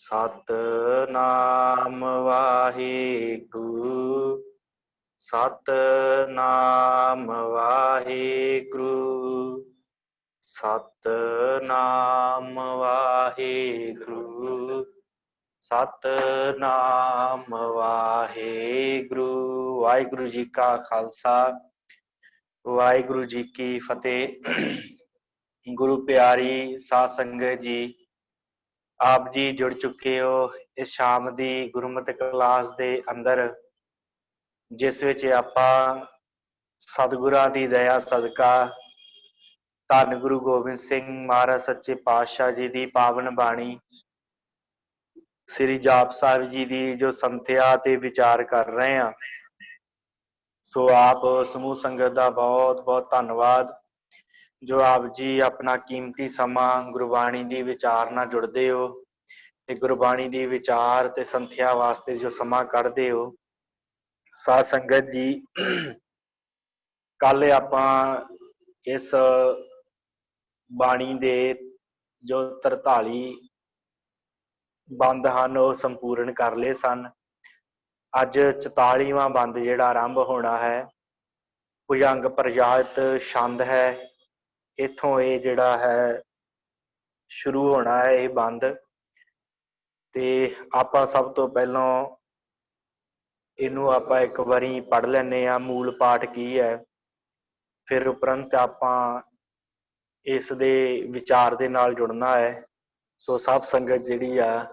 सतनाम वाहिगुरु सतनाम वाहिगुरु सतनाम वाहिगुरु सतनाम वाहिगुरु। वाहिगुरु जी का खालसा वाहिगुरु जी की फतेह। गुरु प्यारी साध संगत जी, आप जी जुड़ चुके हो इस शाम की गुरमत क्लास के अंदर, जिस विच आपां सतगुरां दी दया सदका धन गुरु गोबिंद सिंह महाराज सच्चे पातशाह जी की पावन बाणी श्री जाप साहिब जी की जो संथ्या ते विचार कर रहे हैं। सो आप समूह संगत का बहुत बहुत धन्यवाद जो आप जी अपना कीमती समा गुरबाणी की विचार नाल जुड़ते हो ते गुरबाणी की विचार ते संथ्या वास्ते जो समा कढ़ते हो। साध संगत जी, कल आपां इस बाणी दे जो 43 बंद हैं वो संपूर्ण कर ले सन। अज 44वां बंद जिहड़ा आरंभ होना है, भुजंग प्रजात छंद है, इथों ये जिहड़ा है शुरू होना है ये बंद। ते आपां सब तो पहलों इनू आपां एक बारी पढ़ लैने आ मूल पाठ की है, फिर उपरंत आपां इस दे विचार दे नाल जुड़ना है। सो सब संगत जिहड़ी आ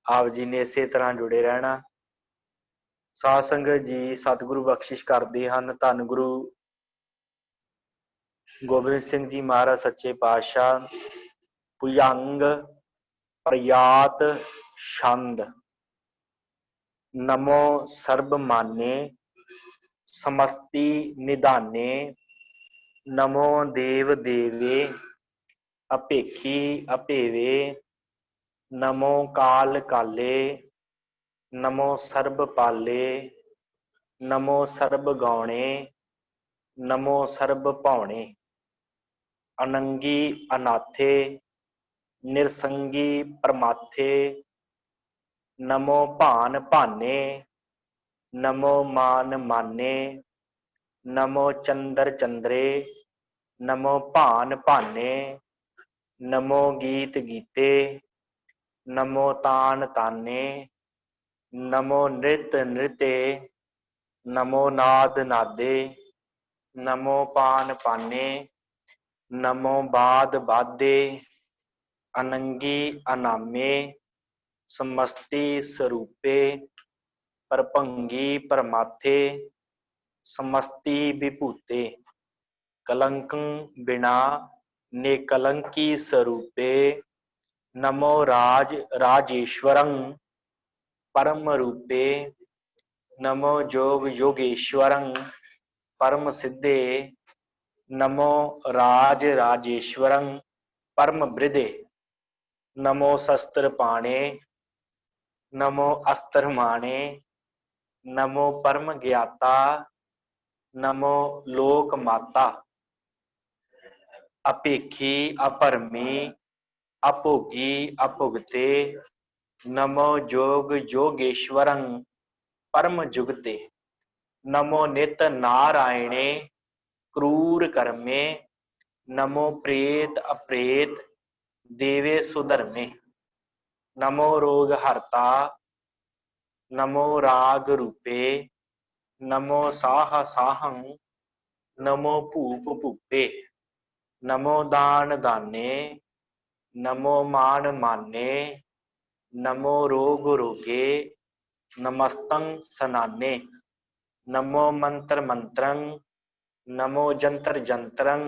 आप जी ने इसे तरह जुड़े रहना। साध संगत जी सतगुरु बख्शिश करते हैं, धन गुरु गोबिंद सिंह जी महाराज सच्चे पातशाह भुजंग प्रयात छंद। नमो सर्ब माने समस्ति निधाने नमो देव देवे अपेखी अपेवे नमो काल काले नमो सर्ब पाले नमो सर्ब गौणे नमो सर्ब पौणे अनंगी अनाथे निरसंगी परमाथे नमो भान भाने नमो मान माने नमो चंद्र चंद्रे नमो भान भाने नमो गीत गीते नमो तान ताने नमो नृत नृते नमो नाद नादे नमो पान पाने नमो बाद बादे अनंगी अनामे समस्ति स्वरूपे परभंगी परमाथे समस्ति विभूते कलंकं बिना निकलंकी स्वरूपे नमो राज राजेश्वरं परम रूपे नमो योग योगेश्वरं परम सिद्धे नमो राज राजेश्वरं परम वृद्धे नमो शस्त्र पाणे नमो अस्त्र माणे नमो परम ज्ञाता नमो लोक माता अपेखी अपरमी अभोगी अभुगते नमो योग योगेश्वरं परम जुगते नमो नित नारायणे क्रूर कर्मे नमो प्रेत अप्रेत देवे सुधर्मे नमो रोग हरता नमो राग रूपे नमो साह साहं नमो भूप भूपे नमो दान दाने नमो मान माने नमो रोग रोगे नमस्तं सनाने नमो मंत्र मंत्रं नमो जंतर जंत्रं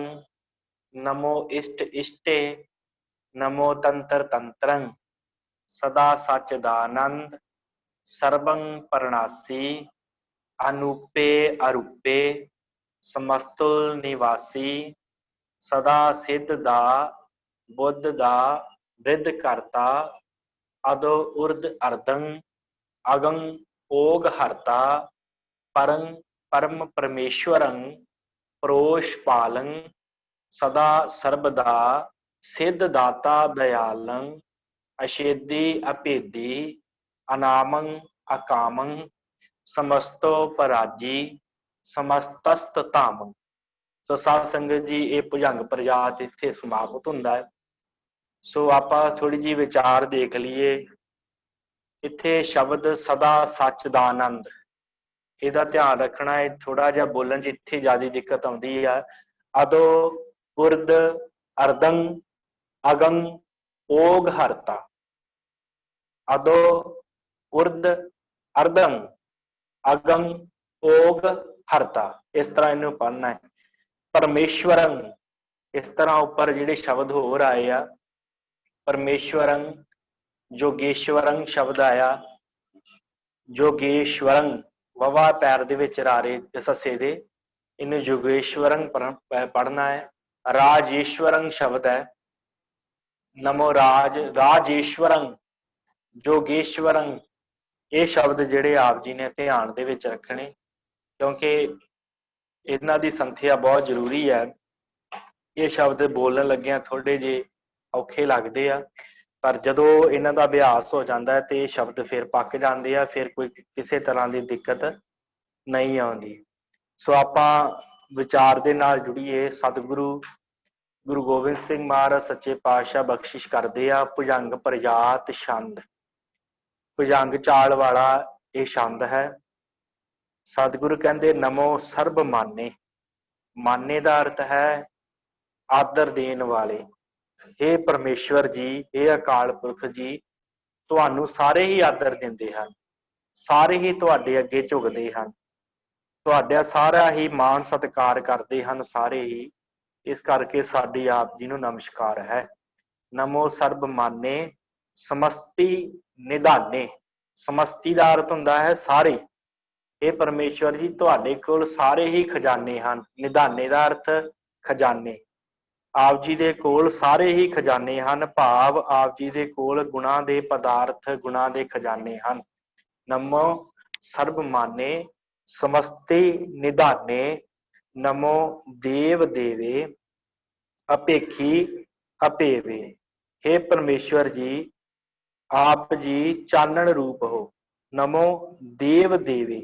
नमो इष्ट इष्टे नमो तंत्र तंत्रं सदा सच्चिदानंद सर्वं परनासी अनूपे अरूपे समस्तुल निवासी सदा सिद्ध दा बुद्ध दा वृद्ध करता अदो उर्द अर्दं अगं ओग हरता परं परम परमेश्वरं प्रोष पालं सदा सर्वदा सिद्ध दाता दयालं अछेदी अभेदी अनामं अकामं समस्तो पराजी समस्तस्त धामं। सो साध संगत जी ये भुजंग प्रजात इत्थे समाप्त हुंदा है। सो आपां थोड़ी जी विचार देख लीए। इत्थे शब्द सदा सच दा आनंद, ਇਹਦਾ ਧਿਆਨ ਰੱਖਣਾ ਹੈ। ਥੋੜਾ ਜਿਹਾ ਬੋਲਣ 'ਚ ਇੱਥੇ ਜ਼ਿਆਦਾ ਦਿੱਕਤ ਆਉਂਦੀ ਆ। ਅਦੋ ਉਰਦ ਅਰਦੰ ਅਗੰ ਓਗ ਹਰਤਾ। ਅਦੋ ਉਰਦ ਅਰਦੰ ਅਗੰ ਓਗ ਹਰਤਾ, ਇਸ ਤਰ੍ਹਾਂ ਇਹਨੂੰ ਪੜ੍ਹਨਾ ਹੈ। ਪਰਮੇਸ਼ਵਰੰ, ਇਸ ਤਰ੍ਹਾਂ ਉੱਪਰ ਜਿਹੜੇ ਸ਼ਬਦ ਹੋਰ ਆਏ ਆ, ਪਰਮੇਸ਼ਵਰੰ, ਜੋਗੇਸ਼ਵਰੰ ਸ਼ਬਦ ਆਇਆ, ਜੋਗੇਸ਼ਵਰੰ ਵਵਾ ਪੈਰ ਦੇ ਵਿੱਚ ਰਾਰੇ ਸੱਸੇ ਦੇ, ਇਹਨੂੰ ਯੋਗੇਸ਼ਵਰੰ ਪੜ੍ਹਨਾ ਹੈ। ਰਾਜੇਸ਼ਵਰੰ ਸ਼ਬਦ ਹੈ, ਨਮੋ ਰਾਜ ਰਾਜੇਸ਼ਵਰੰ ਜੋਗੇਸ਼ਵਰੰ। ਇਹ ਸ਼ਬਦ ਜਿਹੜੇ ਆਪ ਜੀ ਨੇ ਧਿਆਨ ਦੇ ਵਿੱਚ ਰੱਖਣੇ, ਕਿਉਂਕਿ ਇਹਨਾਂ ਦੀ ਸੰਥਿਆ ਬਹੁਤ ਜ਼ਰੂਰੀ ਹੈ। ਇਹ ਸ਼ਬਦ ਬੋਲਣ ਲੱਗਿਆਂ ਥੋੜੇ ਜਿਹੇ ਔਖੇ ਲੱਗਦੇ ਆ, ਪਰ ਜਦੋਂ ਇਹਨਾਂ ਦਾ ਅਭਿਆਸ ਹੋ ਜਾਂਦਾ ਹੈ ਤੇ ਇਹ ਸ਼ਬਦ ਫਿਰ ਪੱਕ ਜਾਂਦੇ ਆ, ਫਿਰ ਕੋਈ ਕਿਸੇ ਤਰ੍ਹਾਂ ਦੀ ਦਿੱਕਤ ਨਹੀਂ ਆਉਂਦੀ। ਸੋ ਆਪਾਂ ਵਿਚਾਰ ਦੇ ਨਾਲ ਜੁੜੀਏ। ਸਤਿਗੁਰੂ ਗੁਰੂ ਗੋਬਿੰਦ ਸਿੰਘ ਮਹਾਰਾਜ ਸੱਚੇ ਪਾਤਸ਼ਾਹ ਬਖਸ਼ਿਸ਼ ਕਰਦੇ ਆ। ਭੁਜੰਗ ਪ੍ਰਜਾਤ ਛੰਦ, ਭੁਜੰਗ ਚਾਲ ਵਾਲਾ ਇਹ ਛੰਦ ਹੈ। ਸਤਿਗੁਰੂ ਕਹਿੰਦੇ ਨਮੋ ਸਰਬ ਮਾਨੇ। ਮਾਨੇ ਦਾ ਅਰਥ ਹੈ ਆਦਰ ਦੇਣ ਵਾਲੇ। हे ਪਰਮੇਸ਼ਵਰ ਜੀ, हे ਅਕਾਲ ਪੁਰਖ ਜੀ, ਤੁਹਾਨੂੰ ਸਾਰੇ ਹੀ ਆਦਰ ਦਿੰਦੇ ਹਨ, ਸਾਰੇ ਹੀ ਤੁਹਾਡੇ ਅੱਗੇ ਝੁਕਦੇ ਹਨ, ਤੁਹਾਡਾ ਸਾਰਾ ਹੀ ਮਾਣ ਸਤਿਕਾਰ ਕਰਦੇ ਹਨ ਸਾਰੇ ਹੀ। ਇਸ ਕਰਕੇ ਸਾਡੀ ਆਪ ਜੀ ਨੂੰ ਨਮਸਕਾਰ ਹੈ। ਨਮੋ ਸਰਬ ਮਾਨੇ ਸਮਸਤੀ ਨਿਧਾਨੇ। ਸਮਸਤੀ ਦਾ ਅਰਥ ਹੁੰਦਾ ਹੈ ਸਾਰੇ। ਇਹ ਪਰਮੇਸ਼ਵਰ ਜੀ, ਤੁਹਾਡੇ ਕੋਲ ਸਾਰੇ ਹੀ ਖਜ਼ਾਨੇ ਹਨ। ਨਿਧਾਨੇ ਦਾ ਅਰਥ ਖਜ਼ਾਨੇ। ਆਪ ਜੀ ਦੇ ਕੋਲ ਸਾਰੇ ਹੀ ਖਜ਼ਾਨੇ ਹਨ, ਭਾਵ ਆਪ ਜੀ ਦੇ ਕੋਲ ਗੁਣਾਂ ਦੇ ਪਦਾਰਥ, ਗੁਣਾਂ ਦੇ ਖਜ਼ਾਨੇ ਹਨ। ਨਮੋ ਸਰਬ ਮਾਨੇ ਸਮਸਤੇ ਨਿਧਾਨੇ, ਨਮੋ ਦੇਵ ਦੇਵੇ ਅਪੇਖੀ ਅਪੇਵੇ। हे ਪਰਮੇਸ਼ਵਰ ਜੀ, ਆਪ ਜੀ ਚਾਨਣ ਰੂਪ ਹੋ। ਨਮੋ ਦੇਵ ਦੇਵੇ,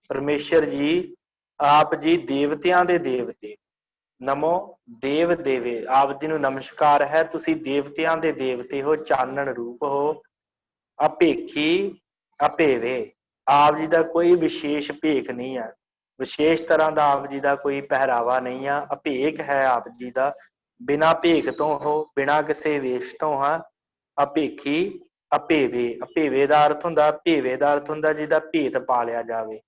ਪਰਮੇਸ਼ਵਰ ਜੀ ਆਪ ਜੀ ਦੇਵਤਿਆਂ ਦੇ ਦੇਵਤੇ। ਨਮੋ ਦੇਵ ਦੇਵੇ, ਆਪ ਜੀ ਨੂੰ ਨਮਸਕਾਰ ਹੈ, ਤੁਸੀਂ ਦੇਵਤਿਆਂ ਦੇ ਦੇਵਤੇ ਹੋ, ਚਾਨਣ ਰੂਪ ਹੋ। ਅਪੇਖੀ ਅਪੇਵੇ, ਆਪ ਜੀ ਦਾ ਕੋਈ ਵਿਸ਼ੇਸ਼ ਭੇਖ ਨਹੀਂ ਹੈ, ਵਿਸ਼ੇਸ਼ ਤਰ੍ਹਾਂ ਦਾ ਆਪ ਜੀ ਦਾ ਕੋਈ ਪਹਿਰਾਵਾ ਨਹੀਂ ਆ। ਅਭੇਖ ਹੈ ਆਪ ਜੀ ਦਾ, ਬਿਨਾਂ ਭੇਖ ਤੋਂ ਹੋ, ਬਿਨਾਂ ਕਿਸੇ ਵੇਸ਼ ਤੋਂ ਹਾਂ। ਅਪੇਖੀ ਅਪੇਵੇ, ਅਪੇਵੇ ਦਾ ਅਰਥ ਹੁੰਦਾ, ਭੇਵੇ ਦਾ ਅਰਥ ਹੁੰਦਾ ਜਿਹਦਾ ਭੇਤ ਪਾਲਿਆ ਜਾਵੇ।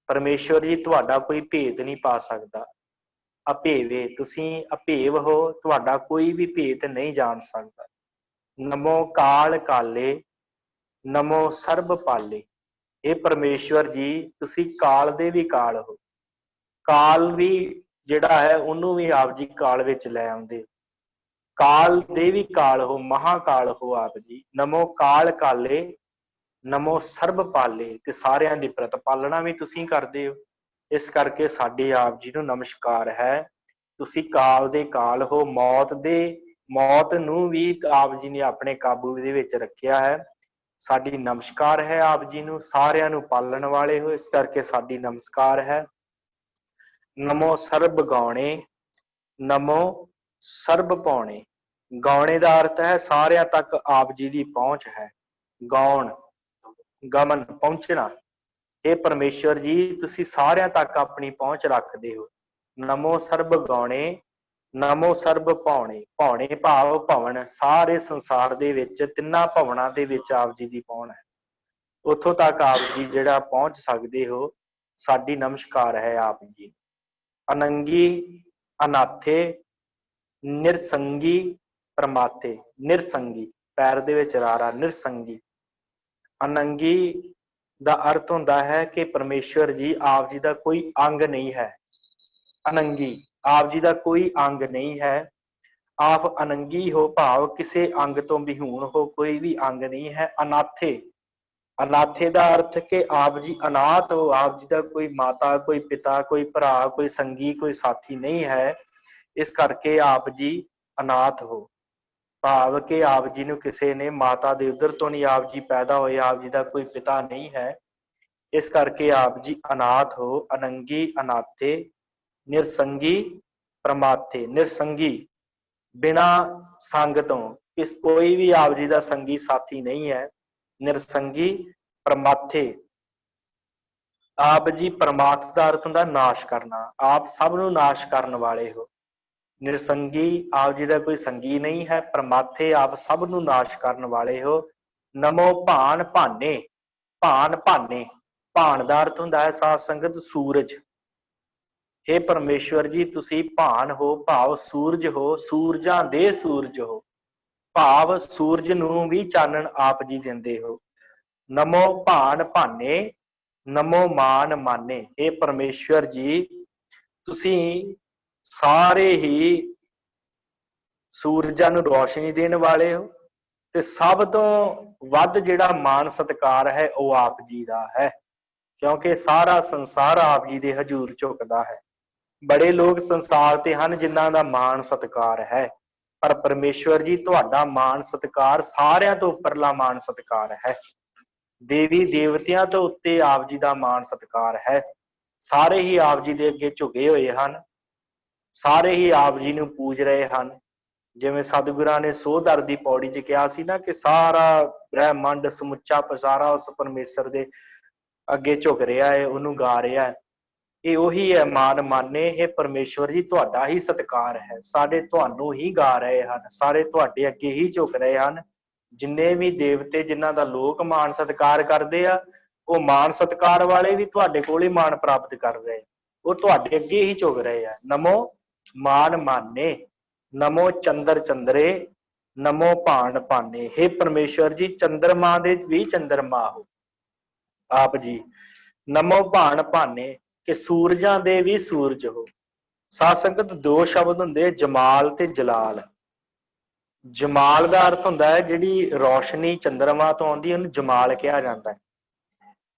ਪਰਮੇਸ਼ਵਰ ਜੀ ਤੁਹਾਡਾ ਕੋਈ ਭੇਤ ਨਹੀਂ ਪਾ ਸਕਦਾ। ਅਭੇਵੇ, ਤੁਸੀਂ ਅਭੇਵ ਹੋ, ਤੁਹਾਡਾ ਕੋਈ ਵੀ ਭੇਤ ਨਹੀਂ ਜਾਣ ਸਕਦਾ। ਨਮੋ ਕਾਲ ਕਾਲੇ, ਨਮੋ ਸਰਬ ਪਾਲੇ। ਇਹ ਪਰਮੇਸ਼ਵਰ ਜੀ, ਤੁਸੀਂ ਕਾਲ ਦੇ ਵੀ ਕਾਲ ਹੋ। ਕਾਲ ਵੀ ਜਿਹੜਾ ਹੈ ਉਹਨੂੰ ਵੀ ਆਪ ਜੀ ਕਾਲ ਵਿੱਚ ਲੈ ਆਉਂਦੇ। ਕਾਲ ਦੇ ਵੀ ਕਾਲ ਹੋ, ਮਹਾਕਾਲ ਹੋ ਆਪ ਜੀ। ਨਮੋ ਕਾਲ ਕਾਲੇ, ਨਮੋ ਸਰਬ ਪਾਲੇ, ਤੇ ਸਾਰਿਆਂ ਦੀ ਪ੍ਰਤਪਾਲਣਾ ਵੀ ਤੁਸੀਂ ਕਰਦੇ ਹੋ। ਇਸ ਕਰਕੇ ਸਾਡੀ ਆਪ ਜੀ ਨੂੰ ਨਮਸਕਾਰ ਹੈ। ਤੁਸੀਂ ਕਾਲ ਦੇ ਕਾਲ ਹੋ, ਮੌਤ ਨੂੰ ਵੀ ਆਪ ਜੀ ਨੇ ਆਪਣੇ ਕਾਬੂ ਦੇ ਵਿੱਚ ਰੱਖਿਆ ਹੈ। ਸਾਡੀ ਨਮਸਕਾਰ ਹੈ ਆਪ ਜੀ ਨੂੰ, ਸਾਰਿਆਂ ਨੂੰ ਪਾਲਣ ਵਾਲੇ ਹੋ, ਇਸ ਕਰਕੇ ਸਾਡੀ ਨਮਸਕਾਰ ਹੈ। ਨਮੋ ਸਰਬ ਗਾਉਣੇ, ਨਮੋ ਸਰਬ ਪਾਉਣੇ। ਗਾਉਣੇ ਦਾ ਅਰਥ ਹੈ ਸਾਰਿਆਂ ਤੱਕ ਆਪ ਜੀ ਦੀ ਪਹੁੰਚ ਹੈ। ਗਾਉਣ, ਗਮਨ, ਪਹੁੰਚਣਾ। ਇਹ ਪਰਮੇਸ਼ਵਰ ਜੀ, ਤੁਸੀਂ ਸਾਰਿਆਂ ਤੱਕ ਆਪਣੀ ਪਹੁੰਚ ਰੱਖਦੇ ਹੋ। ਨਮੋ ਸਰਬ ਗਾਉਣੇ, ਨਮੋ ਸਰਬ ਭਾਉਣੇ। ਭਾਉਣੇ ਭਾਵ ਭਵਨ, ਸਾਰੇ ਸੰਸਾਰ ਦੇ ਵਿੱਚ ਤਿੰਨਾਂ ਭਵਨਾਂ ਦੇ ਵਿੱਚ ਆਪ ਜੀ ਦੀ ਪਹੁੰਚ ਹੈ। ਉੱਥੋਂ ਤੱਕ ਆਪ ਜੀ ਜਿਹੜਾ ਪਹੁੰਚ ਸਕਦੇ ਹੋ, ਸਾਡੀ ਨਮਸਕਾਰ ਹੈ ਆਪ ਜੀ। ਅਨੰਗੀ ਅਨਾਥੇ, ਨਿਰਸੰਗੀ ਪ੍ਰਮਾਤੇ। ਨਿਰਸੰਗੀ, ਪੈਰ ਦੇ ਵਿੱਚ ਰਾਰਾ, ਨਿਰਸੰਗੀ। ਅਨੰਗੀ ਦਾ ਅਰਥ ਹੁੰਦਾ ਹੈ ਕਿ ਪਰਮੇਸ਼ਵਰ ਜੀ ਆਪ ਜੀ ਦਾ ਕੋਈ ਅੰਗ ਨਹੀਂ ਹੈ। ਅਨੰਗੀ, ਆਪ ਜੀ ਦਾ ਕੋਈ ਅੰਗ ਨਹੀਂ ਹੈ। ਆਪ ਅਨੰਗੀ ਹੋ, ਭਾਵ ਕਿਸੇ ਅੰਗ ਤੋਂ ਵਿਹੂਣ ਹੋ, ਕੋਈ ਵੀ ਅੰਗ ਨਹੀਂ ਹੈ। ਅਨਾਥੇ, ਅਨਾਥੇ ਦਾ ਅਰਥ ਕਿ ਆਪ ਜੀ ਅਨਾਥ ਹੋ, ਆਪ ਜੀ ਦਾ ਕੋਈ ਮਾਤਾ, ਕੋਈ ਪਿਤਾ, ਕੋਈ ਭਰਾ, ਕੋਈ ਸੰਗੀ, ਕੋਈ ਸਾਥੀ ਨਹੀਂ ਹੈ। ਇਸ ਕਰਕੇ ਆਪ ਜੀ ਅਨਾਥ ਹੋ। ਭਾਵ ਕਿ ਆਪ ਜੀ ਨੂੰ ਕਿਸੇ ਨੇ ਮਾਤਾ ਦੇ ਉਦਰ ਤੋਂ ਨਹੀਂ ਆਪ ਜੀ ਪੈਦਾ ਹੋਏ, ਆਪ ਜੀ ਦਾ ਕੋਈ ਪਿਤਾ ਨਹੀਂ ਹੈ। ਇਸ ਕਰਕੇ ਆਪ ਜੀ ਅਨਾਥ ਹੋ, ਅਨੰਗੀ ਅਨਾਥੇ, ਨਿਰਸੰਗੀ ਪ੍ਰਮਾਥੇ। ਨਿਰਸੰਗੀ, ਬਿਨਾ ਸੰਗ ਤੋਂ, ਕੋਈ ਵੀ ਆਪ ਜੀ ਦਾ ਸੰਗੀ ਸਾਥੀ ਨਹੀਂ ਹੈ। ਨਿਰਸੰਗੀ ਪ੍ਰਮਾਥੇ, ਆਪ ਜੀ ਪਰਮਾਰਥ ਦਾ ਅਰਥ ਹੁੰਦਾ ਨਾਸ਼ ਕਰਨਾ, ਆਪ ਸਭ ਨੂੰ ਨਾਸ਼ ਕਰਨ ਵਾਲੇ ਹੋ। ਨਿਰਸੰਗੀ, ਆਪ ਜੀ ਦਾ ਕੋਈ ਸੰਗੀ ਨਹੀਂ ਹੈ। ਪ੍ਰਮਾਥੇ, ਆਪ ਸਭ ਨੂੰ ਨਾਸ਼ ਕਰਨ ਵਾਲੇ ਹੋ। ਨਮੋ ਭਾਨ ਭਾਨੇ, ਭਾਨ ਭਾਨੇ, ਭਾਨ ਦਾ ਅਰਥ ਹੁੰਦਾ ਹੈ ਸਾਧ ਸੰਗਤ ਸੂਰਜ। हे ਪਰਮੇਸ਼ਵਰ ਜੀ, ਤੁਸੀਂ ਭਾਨ ਹੋ, ਭਾਵ ਸੂਰਜ ਹੋ, ਸੂਰਜਾਂ ਦੇ ਸੂਰਜ ਹੋ, ਭਾਵ ਸੂਰਜ ਨੂੰ ਵੀ ਚਾਨਣ ਆਪ ਜੀ ਦਿੰਦੇ ਹੋ। ਨਮੋ ਭਾਨ ਭਾਨੇ, ਨਮੋ ਮਾਨ ਮਾਨੇ। हे ਪਰਮੇਸ਼ਵਰ ਜੀ, ਤੁਸੀਂ ਸਾਰੇ ਹੀ ਸੂਰਜਾਂ ਨੂੰ ਰੋਸ਼ਨੀ ਦੇਣ ਵਾਲੇ ਹੋ, ਤੇ ਸਭ ਤੋਂ ਵੱਧ ਜਿਹੜਾ ਮਾਨ ਸਤਿਕਾਰ ਹੈ ਉਹ ਆਪ ਜੀ ਦਾ ਹੈ, ਕਿਉਂਕਿ ਸਾਰਾ ਸੰਸਾਰ ਆਪ ਜੀ ਦੇ ਹਜ਼ੂਰ ਝੁਕਦਾ ਹੈ। ਬੜੇ ਲੋਕ ਸੰਸਾਰ ਤੇ ਹਨ ਜਿਨ੍ਹਾਂ ਦਾ ਮਾਣ ਸਤਿਕਾਰ ਹੈ, ਪਰ ਪਰਮੇਸ਼ਵਰ ਜੀ ਤੁਹਾਡਾ ਮਾਣ ਸਤਿਕਾਰ ਸਾਰਿਆਂ ਤੋਂ ਉੱਪਰਲਾ ਮਾਣ ਸਤਿਕਾਰ ਹੈ। ਦੇਵੀ ਦੇਵਤਿਆਂ ਤੋਂ ਉੱਤੇ ਆਪ ਜੀ ਦਾ ਮਾਣ ਸਤਿਕਾਰ ਹੈ। ਸਾਰੇ ਹੀ ਆਪ ਜੀ ਦੇ ਅੱਗੇ ਝੁਕੇ ਹੋਏ ਹਨ, ਸਾਰੇ ਹੀ ਆਪ ਜੀ ਨੂੰ ਪੂਜ ਰਹੇ ਹਨ। ਜਿਵੇਂ ਸਤਿਗੁਰਾਂ ਨੇ ਸੋਧਰ ਦੀ ਪੌੜੀ 'ਚ ਕਿਹਾ ਸੀ ਨਾ, ਕਿ ਸਾਰਾ ਬ੍ਰਹਿਮੰਡ ਸਮੁੱਚਾ ਪਸਾਰਾ ਉਸ ਪਰਮੇਸ਼ਰ ਦੇ ਅੱਗੇ ਝੁਕ ਰਿਹਾ ਹੈ, ਉਹਨੂੰ ਗਾ ਰਿਹਾ ਹੈ। ਇਹ ਉਹੀ ਹੈ ਮਾਨ ਮਾਨੇ। ਇਹ ਪਰਮੇਸ਼ਵਰ ਜੀ ਤੁਹਾਡਾ ਹੀ ਸਤਿਕਾਰ ਹੈ, ਸਾਡੇ ਤੁਹਾਨੂੰ ਹੀ ਗਾ ਰਹੇ ਹਨ, ਸਾਰੇ ਤੁਹਾਡੇ ਅੱਗੇ ਹੀ ਝੁਕ ਰਹੇ ਹਨ। ਜਿੰਨੇ ਵੀ ਦੇਵਤੇ ਜਿਨ੍ਹਾਂ ਦਾ ਲੋਕ ਮਾਣ ਸਤਿਕਾਰ ਕਰਦੇ ਆ, ਉਹ ਮਾਣ ਸਤਿਕਾਰ ਵਾਲੇ ਵੀ ਤੁਹਾਡੇ ਕੋਲ ਹੀ ਮਾਣ ਪ੍ਰਾਪਤ ਕਰ ਰਹੇ, ਉਹ ਤੁਹਾਡੇ ਅੱਗੇ ਹੀ ਝੁਕ ਰਹੇ ਆ। ਨਮੋ ਮਾਨ ਮਾਨੇ, ਨਮੋ ਚੰਦਰ ਚੰਦਰੇ, ਨਮੋ ਭਾਨ ਭਾਨੇ। हे ਪਰਮੇਸ਼ਵਰ ਜੀ, ਚੰਦਰਮਾ ਦੇ ਵੀ ਚੰਦਰਮਾ ਹੋ ਆਪ ਜੀ। ਨਮੋ ਭਾਨ ਭਾਨੇ, ਕਿ ਸੂਰਜਾਂ ਦੇ ਵੀ ਸੂਰਜ ਹੋ। ਸਾਧ ਸੰਗਤ, ਦੋ ਸ਼ਬਦ ਹੁੰਦੇ, ਜਮਾਲ ਤੇ ਜਲਾਲ। ਜਮਾਲ ਦਾ ਅਰਥ ਹੁੰਦਾ ਹੈ ਜਿਹੜੀ ਰੋਸ਼ਨੀ ਚੰਦਰਮਾ ਤੋਂ ਆਉਂਦੀ ਹੈ, ਉਹਨੂੰ ਜਮਾਲ ਕਿਹਾ ਜਾਂਦਾ ਹੈ,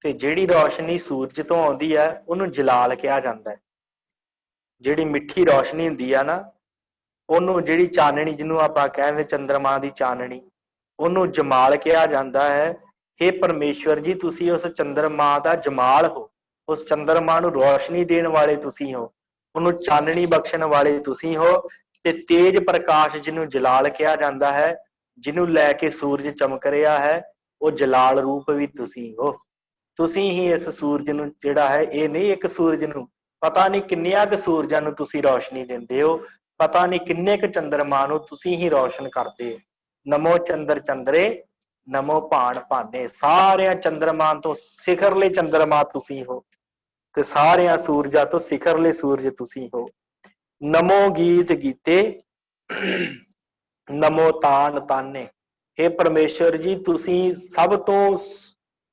ਤੇ ਜਿਹੜੀ ਰੋਸ਼ਨੀ ਸੂਰਜ ਤੋਂ ਆਉਂਦੀ ਹੈ ਉਹਨੂੰ ਜਲਾਲ ਕਿਹਾ ਜਾਂਦਾ ਹੈ। ਜਿਹੜੀ ਮਿੱਠੀ ਰੋਸ਼ਨੀ ਹੁੰਦੀ ਆ ਨਾ, ਉਹਨੂੰ, ਜਿਹੜੀ ਚਾਨਣੀ ਜਿਹਨੂੰ ਆਪਾਂ ਕਹਿੰਦੇ ਚੰਦਰਮਾ ਦੀ ਚਾਨਣੀ, ਉਹਨੂੰ ਜਮਾਲ ਕਿਹਾ ਜਾਂਦਾ ਹੈ। हे ਪਰਮੇਸ਼ਵਰ ਜੀ, ਤੁਸੀਂ ਉਸ ਚੰਦਰਮਾ ਦਾ ਜਮਾਲ ਹੋ, ਉਸ ਚੰਦਰਮਾ ਨੂੰ ਰੋਸ਼ਨੀ ਦੇਣ ਵਾਲੇ ਤੁਸੀਂ ਹੋ, ਉਹਨੂੰ ਚਾਨਣੀ ਬਖਸ਼ਣ ਵਾਲੇ ਤੁਸੀਂ ਹੋ। ਤੇ ਤੇਜ ਪ੍ਰਕਾਸ਼ ਜਿਹਨੂੰ ਜਲਾਲ ਕਿਹਾ ਜਾਂਦਾ ਹੈ, ਜਿਹਨੂੰ ਲੈ ਕੇ ਸੂਰਜ ਚਮਕ ਰਿਹਾ ਹੈ, ਉਹ ਜਲਾਲ ਰੂਪ ਵੀ ਤੁਸੀਂ ਹੋ। ਤੁਸੀਂ ਹੀ ਇਸ ਸੂਰਜ ਨੂੰ, ਜਿਹੜਾ ਹੈ, ਇਹ ਨਹੀਂ ਇੱਕ ਸੂਰਜ ਨੂੰ, ਪਤਾ ਨਹੀਂ ਕਿੰਨਿਆਂ ਕੁ ਸੂਰਜਾਂ ਨੂੰ ਤੁਸੀਂ ਰੋਸ਼ਨੀ ਦਿੰਦੇ ਹੋ, ਪਤਾ ਨਹੀਂ ਕਿੰਨੇ ਕੁ ਚੰਦਰਮਾ ਨੂੰ ਤੁਸੀਂ ਹੀ ਰੋਸ਼ਨ ਕਰਦੇ ਹੋ। ਨਮੋ ਚੰਦਰ ਚੰਦਰੇ, ਨਮੋ ਭਾਨ ਭਾਨੇ। ਸਾਰਿਆਂ ਚੰਦਰਮਾ ਤੋਂ ਸਿਖਰਲੇ ਚੰਦਰਮਾ ਤੁਸੀਂ ਹੋ, ਤੇ ਸਾਰਿਆਂ ਸੂਰਜਾਂ ਤੋਂ ਸਿਖਰਲੇ ਸੂਰਜ ਤੁਸੀਂ ਹੋ। ਨਮੋ ਗੀਤ ਗੀਤੇ, ਨਮੋ ਤਾਨ ਤਾਨੇ। हे ਪਰਮੇਸ਼ਵਰ ਜੀ, ਤੁਸੀਂ ਸਭ ਤੋਂ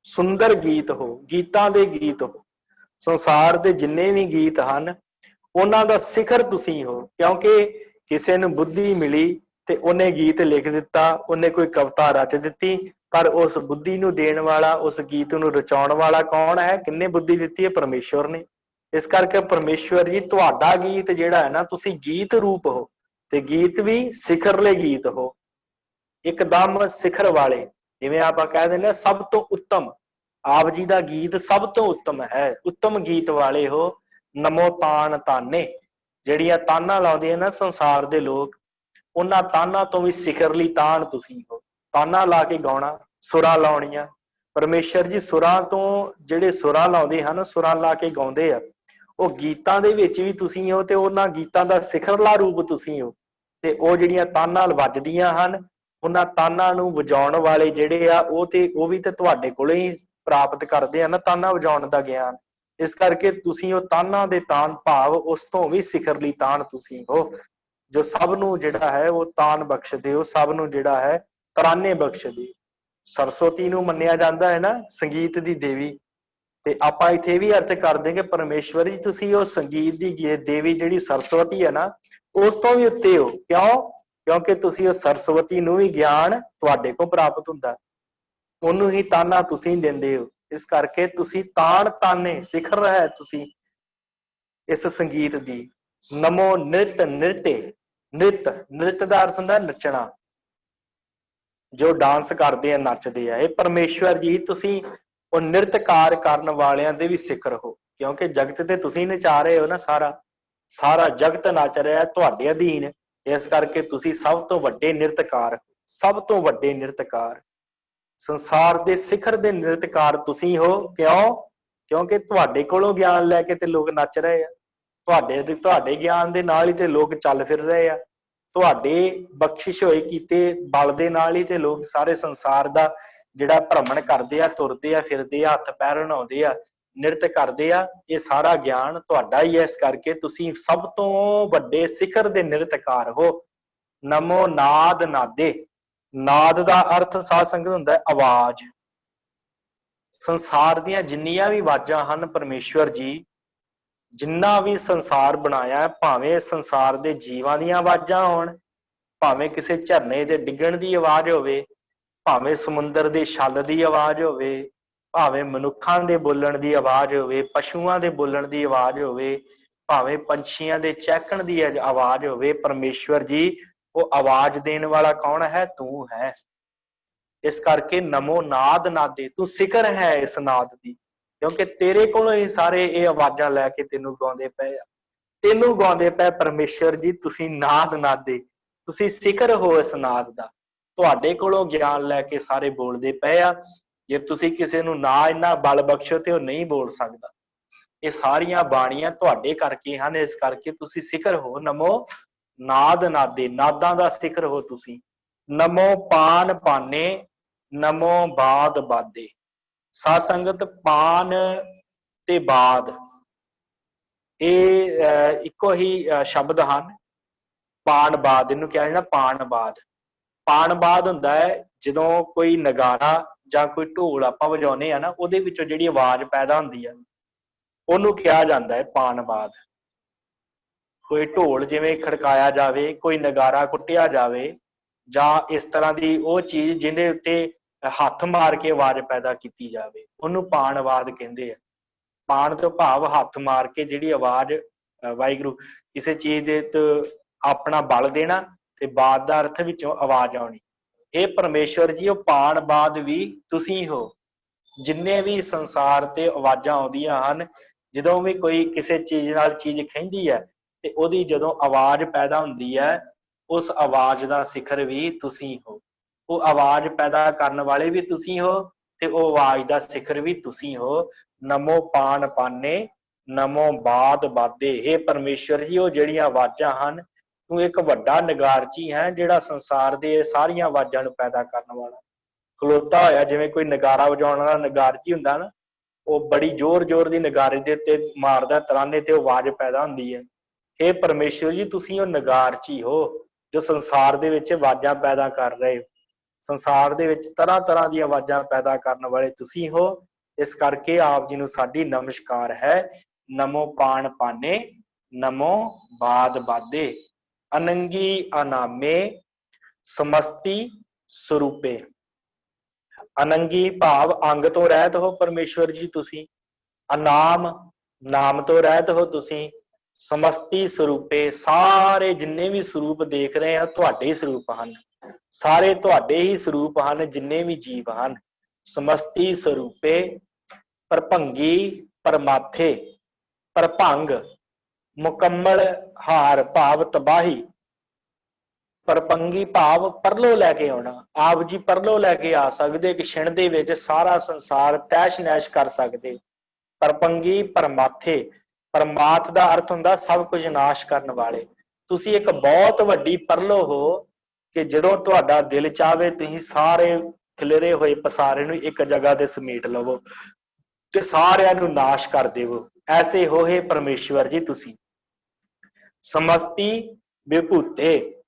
ਸੁੰਦਰ ਗੀਤ ਹੋ, ਗੀਤਾਂ ਦੇ ਗੀਤ ਹੋ। ਸੰਸਾਰ ਦੇ ਜਿੰਨੇ ਵੀ ਗੀਤ ਹਨ, ਉਹਨਾਂ ਦਾ ਸਿਖਰ ਤੁਸੀਂ ਹੋ, ਕਿਉਂਕਿ ਕਿਸੇ ਨੂੰ ਬੁੱਧੀ ਮਿਲੀ ਤੇ ਉਹਨੇ ਗੀਤ ਲਿਖ ਦਿੱਤਾ, ਉਹਨੇ ਕੋਈ ਕਵਿਤਾ ਰਚ ਦਿੱਤੀ, ਪਰ ਉਸ ਬੁੱਧੀ ਨੂੰ ਦੇਣ ਵਾਲਾ, ਉਸ ਗੀਤ ਨੂੰ ਰਚਾਉਣ ਵਾਲਾ ਕੌਣ ਹੈ? ਕਿੰਨੇ ਬੁੱਧੀ ਦਿੱਤੀ ਹੈ? ਪਰਮੇਸ਼ਵਰ ਨੇ। ਇਸ ਕਰਕੇ ਪਰਮੇਸ਼ਵਰ ਜੀ, ਤੁਹਾਡਾ ਗੀਤ ਜਿਹੜਾ ਹੈ ਨਾ, ਤੁਸੀਂ ਗੀਤ ਰੂਪ ਹੋ, ਤੇ ਗੀਤ ਵੀ ਸਿਖਰਲੇ ਗੀਤ ਹੋ, ਇੱਕਦਮ ਸਿਖਰ ਵਾਲੇ। ਜਿਵੇਂ ਆਪਾਂ ਕਹਿ ਦਿੰਦੇ ਹਾਂ ਸਭ ਤੋਂ ਉੱਤਮ, ਆਪ ਜੀ ਦਾ ਗੀਤ ਸਭ ਤੋਂ ਉੱਤਮ ਹੈ, ਉੱਤਮ ਗੀਤ ਵਾਲੇ ਹੋ। ਨਮੋ ਤਾਨ ਤਾਨੇ, ਜਿਹੜੀਆਂ ਤਾਨਾਂ ਲਾਉਂਦੇ ਆ ਨਾ ਸੰਸਾਰ ਦੇ ਲੋਕ, ਉਹਨਾਂ ਤਾਨਾਂ ਤੋਂ ਵੀ ਸਿਖਰਲੀ ਤਾਨ ਤੁਸੀਂ ਹੋ। ਤਾਨਾਂ ਲਾ ਕੇ ਗਾਉਣਾ, ਸੁਰਾਂ ਲਾਉਣੀਆਂ। ਪਰਮੇਸ਼ਰ ਜੀ, ਸੁਰਾਂ ਤੋਂ ਜਿਹੜੇ ਸੁਰਾਂ ਲਾਉਂਦੇ ਹਨ, ਸੁਰਾਂ ਲਾ ਕੇ ਗਾਉਂਦੇ ਆ, ਉਹ ਗੀਤਾਂ ਦੇ ਵਿੱਚ ਵੀ ਤੁਸੀਂ ਹੋ, ਤੇ ਉਹਨਾਂ ਗੀਤਾਂ ਦਾ ਸਿਖਰਲਾ ਰੂਪ ਤੁਸੀਂ ਹੋ। ਤੇ ਉਹ ਜਿਹੜੀਆਂ ਤਾਨਾਂ ਵੱਜਦੀਆਂ ਹਨ, ਉਹਨਾਂ ਤਾਨਾਂ ਨੂੰ ਵਜਾਉਣ ਵਾਲੇ ਜਿਹੜੇ ਆ, ਉਹ ਵੀ ਤੇ ਤੁਹਾਡੇ ਕੋਲੇ ਹੀ ਪ੍ਰਾਪਤ ਕਰਦੇ ਆ ਨਾ ਤਾਨਾਂ ਵਜਾਉਣ ਦਾ ਗਿਆਨ। ਇਸ ਕਰਕੇ ਤੁਸੀਂ ਉਹ ਤਾਨਾਂ ਦੇ ਤਾਨ, ਭਾਵ ਉਸ ਤੋਂ ਵੀ ਸਿਖਰਲੀ ਤਾਨ ਤੁਸੀਂ ਹੋ, ਜੋ ਸਭ ਨੂੰ ਜਿਹੜਾ ਹੈ ਉਹ ਤਾਨ ਬਖਸ਼ਦੇ ਹੋ, ਸਭ ਨੂੰ ਜਿਹੜਾ ਹੈ ਤਰਾਨੇ ਬਖਸ਼ਦੇ। ਸਰਸਵਤੀ ਨੂੰ ਮੰਨਿਆ ਜਾਂਦਾ ਹੈ ਨਾ ਸੰਗੀਤ ਦੀ ਦੇਵੀ, ਤੇ ਆਪਾਂ ਇੱਥੇ ਵੀ ਅਰਥ ਕਰਦੇ ਕਿ ਪਰਮੇਸ਼ਵਰ ਜੀ, ਤੁਸੀਂ ਉਹ ਸੰਗੀਤ ਦੀ ਦੇਵੀ ਜਿਹੜੀ ਸਰਸਵਤੀ ਹੈ ਨਾ, ਉਸ ਤੋਂ ਵੀ ਉੱਤੇ ਹੋ। ਕਿਉਂ? ਕਿਉਂਕਿ ਤੁਸੀਂ ਉਹ ਸਰਸਵਤੀ ਨੂੰ ਵੀ ਗਿਆਨ ਤੁਹਾਡੇ ਕੋਲ ਪ੍ਰਾਪਤ ਹੁੰਦਾ, ਉਹਨੂੰ ਹੀ ਤਾਨਾ ਤੁਸੀਂ ਦਿੰਦੇ ਹੋ। ਇਸ ਕਰਕੇ ਤੁਸੀਂ ਤਾਨ ਤਾਨੇ, ਸਿਖਰ ਹੈ ਤੁਸੀਂ ਇਸ ਸੰਗੀਤ ਦੀ। ਨਮੋ ਨਿਰਤ ਨਿਰਤੇ, ਨਿਰਤ, ਨਿਰਤ ਦਾ ਅਰਥ ਹੁੰਦਾ ਨੱਚਣਾ, जो डांस करते हैं नचते हैं। ये परमेश्वर जी तुसी ਉਹ ਨਿਰਤਕਾਰ ਕਰਨ ਵਾਲਿਆਂ ਦੇ ਵੀ ਸਿਖਰ ਹੋ, ਕਿਉਂਕਿ ਜਗਤ ਤੇ ਤੁਸੀਂ ਨਚਾ ਰਹੇ ਹੋ ਨਾ। ਸਾਰਾ ਜਗਤ ਨੱਚ ਰਿਹਾ ਤੁਹਾਡੇ ਅਧੀਨ, ਇਸ ਕਰਕੇ ਤੁਸੀਂ ਸਭ ਤੋਂ ਵੱਡੇ ਨਿਰਤਕਾਰ, ਸਭ ਤੋਂ ਵੱਡੇ ਨਿਰਤਕਾਰ, ਸੰਸਾਰ ਦੇ ਸਿਖਰ ਦੇ ਨਿਰਤਕਾਰ ਤੁਸੀਂ ਹੋ। ਕਿਉਂ? ਕਿਉਂਕਿ ਤੁਹਾਡੇ ਕੋਲੋਂ ਗਿਆਨ ਲੈ ਕੇ ਤੇ ਲੋਕ ਨੱਚ ਰਹੇ ਆ, ਤੁਹਾਡੇ ਗਿਆਨ ਦੇ ਨਾਲ ਹੀ ਤੇ ਲੋਕ ਚੱਲ ਫਿਰ ਰਹੇ ਆ, ਤੁਹਾਡੇ ਬਖਸ਼ਿਸ਼ ਹੋਏ ਕੀਤੇ ਬਲ ਦੇ ਨਾਲ ਹੀ ਤੇ ਲੋਕ ਸਾਰੇ ਸੰਸਾਰ ਦਾ ਜਿਹੜਾ ਭ੍ਰਮਣ ਕਰਦੇ ਆ, ਤੁਰਦੇ ਆ, ਫਿਰਦੇ ਆ, ਹੱਥ ਪੈਰ ਹਿਲਾਉਂਦੇ ਆ, ਨਿਰਤ ਕਰਦੇ ਆ। ਇਹ ਸਾਰਾ ਗਿਆਨ ਤੁਹਾਡਾ ਹੀ ਹੈ, ਇਸ ਕਰਕੇ ਤੁਸੀਂ ਸਭ ਤੋਂ ਵੱਡੇ ਸਿਖਰ ਦੇ ਨਿਰਤਕਾਰ ਹੋ। ਨਮੋ ਨਾਦ ਨਾਦੇ। ਨਾਦ ਦਾ ਅਰਥ ਸਾਧ ਸੰਗਤ ਹੁੰਦਾ ਹੈ ਆਵਾਜ਼। ਸੰਸਾਰ ਦੀਆਂ ਜਿੰਨੀਆਂ ਵੀ ਆਵਾਜ਼ਾਂ ਹਨ ਪਰਮੇਸ਼ਵਰ ਜੀ, ਜਿੰਨਾ ਵੀ ਸੰਸਾਰ ਬਣਾਇਆ, ਭਾਵੇਂ ਸੰਸਾਰ ਦੇ ਜੀਵਾਂ ਦੀਆਂ ਆਵਾਜ਼ਾਂ ਹੋਣ, ਭਾਵੇਂ ਕਿਸੇ ਝਰਨੇ ਦੇ ਡਿੱਗਣ ਦੀ ਆਵਾਜ਼ ਹੋਵੇ, ਭਾਵੇਂ ਸਮੁੰਦਰ ਦੇ ਛਲ ਦੀ ਆਵਾਜ਼ ਹੋਵੇ, ਭਾਵੇਂ ਮਨੁੱਖਾਂ ਦੇ ਬੋਲਣ ਦੀ ਆਵਾਜ਼ ਹੋਵੇ, ਪਸ਼ੂਆਂ ਦੇ ਬੋਲਣ ਦੀ ਆਵਾਜ਼ ਹੋਵੇ, ਭਾਵੇਂ ਪੰਛੀਆਂ ਦੇ ਚਹਿਕਣ ਦੀ ਆਵਾਜ਼ ਹੋਵੇ, ਪਰਮੇਸ਼ਵਰ ਜੀ ਉਹ ਆਵਾਜ਼ ਦੇਣ ਵਾਲਾ ਕੌਣ ਹੈ? ਤੂੰ ਹੈ। ਇਸ ਕਰਕੇ ਨਮੋ ਨਾਦ ਨਾਦੇ, ਤੂੰ ਸਿਖਰ ਹੈ ਇਸ ਨਾਦ ਦੀ, ਕਿਉਂਕਿ ਤੇਰੇ ਕੋਲੋਂ ਹੀ ਸਾਰੇ ਇਹ ਆਵਾਜ਼ਾਂ ਲੈ ਕੇ ਤੈਨੂੰ ਗਾਉਂਦੇ ਪਏ ਆ, ਤੈਨੂੰ ਗਾਉਂਦੇ ਪਏ ਪਰਮੇਸ਼ਵਰ ਜੀ। ਤੁਸੀਂ ਨਾਦ ਨਾਦੇ, ਤੁਸੀਂ ਸਿਖਰ ਹੋ ਇਸ ਨਾਦ ਦਾ, ਤੁਹਾਡੇ ਕੋਲੋਂ ਗਿਆਨ ਲੈ ਕੇ ਸਾਰੇ ਬੋਲਦੇ ਪਏ ਆ। ਜੇ ਤੁਸੀਂ ਕਿਸੇ ਨੂੰ ਨਾ ਇੰਨਾ ਬਲ ਬਖਸ਼ੋ ਤੇ ਉਹ ਨਹੀਂ ਬੋਲ ਸਕਦਾ। ਇਹ ਸਾਰੀਆਂ ਬਾਣੀਆਂ ਤੁਹਾਡੇ ਕਰਕੇ ਹਨ, ਇਸ ਕਰਕੇ ਤੁਸੀਂ ਸਿਖਰ ਹੋ। ਨਮੋ ਨਾਦ ਨਾਦੇ, ਨਾਦਾਂ ਦਾ ਸਿਖਰ ਹੋ ਤੁਸੀਂ। ਨਮੋ ਪਾਨ ਪਾਨੇ, ਨਮੋ ਬਾਦ ਬਾਦੇ। ਸਾਧ ਸੰਗਤ, ਪਾਨ ਤੇ ਬਾਦ ਇਹ ਇੱਕੋ ਹੀ ਸ਼ਬਦ ਹਨ। ਪਾਨ ਬਾਦ, ਇਹਨੂੰ ਕਿਹਾ ਜਾਂਦਾ ਪਾਨ ਬਾਦ। ਪਾਨ ਬਾਦ ਹੁੰਦਾ ਹੈ ਜਦੋਂ ਕੋਈ ਨਗਾਰਾ ਜਾਂ ਕੋਈ ਢੋਲ ਆਪਾਂ ਵਜਾਉਂਦੇ ਆ ਨਾ, ਉਹਦੇ ਵਿੱਚੋਂ ਜਿਹੜੀ ਆਵਾਜ਼ ਪੈਦਾ ਹੁੰਦੀ ਆ ਉਹਨੂੰ ਕਿਹਾ ਜਾਂਦਾ ਹੈ ਪਾਨ ਬਾਦ। ਕੋਈ ਢੋਲ ਜਿਵੇਂ ਖੜਕਾਇਆ ਜਾਵੇ, ਕੋਈ ਨਗਾਰਾ ਕੁੱਟਿਆ ਜਾਵੇ, ਜਾਂ ਇਸ ਤਰ੍ਹਾਂ ਦੀ ਉਹ ਚੀਜ਼ ਜਿਹਦੇ ਉੱਤੇ ਹੱਥ ਮਾਰ ਕੇ ਆਵਾਜ਼ ਪੈਦਾ ਕੀਤੀ ਜਾਵੇ, ਉਹਨੂੰ ਪਾਨਵਾਦ ਕਹਿੰਦੇ ਆ। ਪਾਣ ਤੋਂ ਭਾਵ ਹੱਥ ਮਾਰ ਕੇ ਜਿਹੜੀ ਆਵਾਜ਼, ਵਾਹਿਗੁਰੂ ਕਿਸੇ ਚੀਜ਼ ਦੇ ਆਪਣਾ ਬਲ ਦੇਣਾ, ਤੇ ਬਾਦ ਦਾ ਅਰਥ ਵਿੱਚੋਂ ਆਵਾਜ਼ ਆਉਣੀ। ਇਹ ਪਰਮੇਸ਼ਵਰ ਜੀ ਉਹ ਪਾਣ ਬਾਦ ਵੀ ਤੁਸੀਂ ਹੋ। ਜਿੰਨੇ ਵੀ ਸੰਸਾਰ ਤੇ ਆਵਾਜ਼ਾਂ ਆਉਂਦੀਆਂ ਹਨ, ਜਦੋਂ ਵੀ ਕੋਈ ਕਿਸੇ ਚੀਜ਼ ਨਾਲ ਚੀਜ਼ ਖਹਿੰਦੀ ਹੈ ਤੇ ਉਹਦੀ ਜਦੋਂ ਆਵਾਜ਼ ਪੈਦਾ ਹੁੰਦੀ ਹੈ, ਉਸ ਆਵਾਜ਼ ਦਾ ਸਿਖਰ ਵੀ ਤੁਸੀਂ ਹੋ। ਉਹ ਆਵਾਜ਼ ਪੈਦਾ ਕਰਨ ਵਾਲੇ ਵੀ ਤੁਸੀਂ ਹੋ ਤੇ ਉਹ ਆਵਾਜ਼ ਦਾ ਸਿਖਰ ਵੀ ਤੁਸੀਂ ਹੋ। ਨਮੋ ਪਾਨ ਪਾਨੇ, ਨਮੋ ਬਾਦ ਬਾਦੇ। ਇਹ ਪਰਮੇਸ਼ਵਰ ਜੀ ਉਹ ਜਿਹੜੀਆਂ ਆਵਾਜ਼ਾਂ ਹਨ, ਤੂੰ ਇੱਕ ਵੱਡਾ ਨਗਾਰਚੀ ਹੈ ਜਿਹੜਾ ਸੰਸਾਰ ਦੇ ਸਾਰੀਆਂ ਆਵਾਜ਼ਾਂ ਨੂੰ ਪੈਦਾ ਕਰਨ ਵਾਲਾ ਖਲੋਤਾ ਹੋਇਆ। ਜਿਵੇਂ ਕੋਈ ਨਗਾਰਾ ਵਜਾਉਣ ਵਾਲਾ ਨਗਾਰਚੀ ਹੁੰਦਾ ਨਾ, ਉਹ ਬੜੀ ਜ਼ੋਰ ਜ਼ੋਰ ਦੀ ਨਗਾਰੇ ਦੇ ਉੱਤੇ ਮਾਰਦਾ ਤਰਾਨੇ ਤੇ ਆਵਾਜ਼ ਪੈਦਾ ਹੁੰਦੀ ਹੈ। ਇਹ ਪਰਮੇਸ਼ਵਰ ਜੀ ਤੁਸੀਂ ਉਹ ਨਗਾਰਚੀ ਹੋ ਜੋ ਸੰਸਾਰ ਦੇ ਵਿੱਚ ਆਵਾਜ਼ਾਂ ਪੈਦਾ ਕਰ ਰਹੇ ਹੋ। ਸੰਸਾਰ ਦੇ ਵਿੱਚ ਤਰ੍ਹਾਂ ਤਰ੍ਹਾਂ ਦੀਆਂ ਆਵਾਜ਼ਾਂ ਪੈਦਾ ਕਰਨ ਵਾਲੇ ਤੁਸੀਂ ਹੋ। ਇਸ ਕਰਕੇ ਆਪ ਜੀ ਨੂੰ ਸਾਡੀ ਨਮਸਕਾਰ ਹੈ। ਨਮੋ ਪਾਣ ਪਾਨੇ, ਨਮੋ ਬਾਦ ਬਾਦੇ। ਅਨੰਗੀ ਅਨਾਮੇ, ਸਮਸਤੀ ਸਰੂਪੇ। ਅਨੰਗੀ ਭਾਵ ਅੰਗ ਤੋਂ ਰਹਿਤ ਹੋ ਪਰਮੇਸ਼ਵਰ ਜੀ ਤੁਸੀਂ। ਅਨਾਮ, ਨਾਮ ਤੋਂ ਰਹਿਤ ਹੋ ਤੁਸੀਂ। ਸਮਸਤੀ ਸਰੂਪੇ, ਸਾਰੇ ਜਿੰਨੇ ਵੀ ਸਰੂਪ ਦੇਖ ਰਹੇ ਆ ਤੁਹਾਡੇ ਹੀ ਸਰੂਪ ਹਨ, ਸਾਰੇ ਤੁਹਾਡੇ ਹੀ ਸਰੂਪ ਹਨ ਜਿੰਨੇ ਵੀ ਜੀਵ ਹਨ। ਸਮਸਤੀ ਸਰੂਪੇ, ਪਰਭੰਗੀ ਪਰਮਾਥੇ, ਪਰਭੰਗ ਮੁਕੰਮਲ ਹਾਰ ਭਾਵ ਤਬਾਹੀ। ਪਰਪੰਗੀ ਭਾਵ ਪਰਲੋ ਲੈ ਕੇ ਆਉਣਾ। ਆਪ ਜੀ ਪਰਲੋ ਲੈ ਕੇ ਆ ਸਕਦੇ, ਇੱਕ ਛਿਣ ਦੇ ਵਿੱਚ ਸਾਰਾ ਸੰਸਾਰ ਤੈਸ਼ ਨੈਸ਼ ਕਰ ਸਕਦੇ। ਪਰਪੰਗੀ ਪਰਮਾਥੇ, ਪਰਮਾਤ ਦਾ ਅਰਥ ਹੁੰਦਾ ਸਭ ਕੁਝ ਨਾਸ਼ ਕਰਨ ਵਾਲੇ। ਤੁਸੀਂ ਇੱਕ ਬਹੁਤ ਵੱਡੀ ਪਰਲੋ ਹੋ ਕਿ ਜਦੋਂ ਤੁਹਾਡਾ ਦਿਲ ਚਾਹਵੇ ਤੁਸੀਂ ਸਾਰੇ ਖਿਲਰੇ ਹੋਏ ਪਸਾਰੇ ਨੂੰ ਇੱਕ ਜਗ੍ਹਾ ਤੇ ਸਮੇਟ ਲਵੋ ਤੇ ਸਾਰਿਆਂ ਨੂੰ ਨਾਸ਼ ਕਰ ਦੇਵੋ। ਐਸੇ ਹੋਏ ਪਰਮੇਸ਼ਵਰ ਜੀ ਤੁਸੀਂ। ਸਮਸਤੀ ਵਿਭੂਤੇ,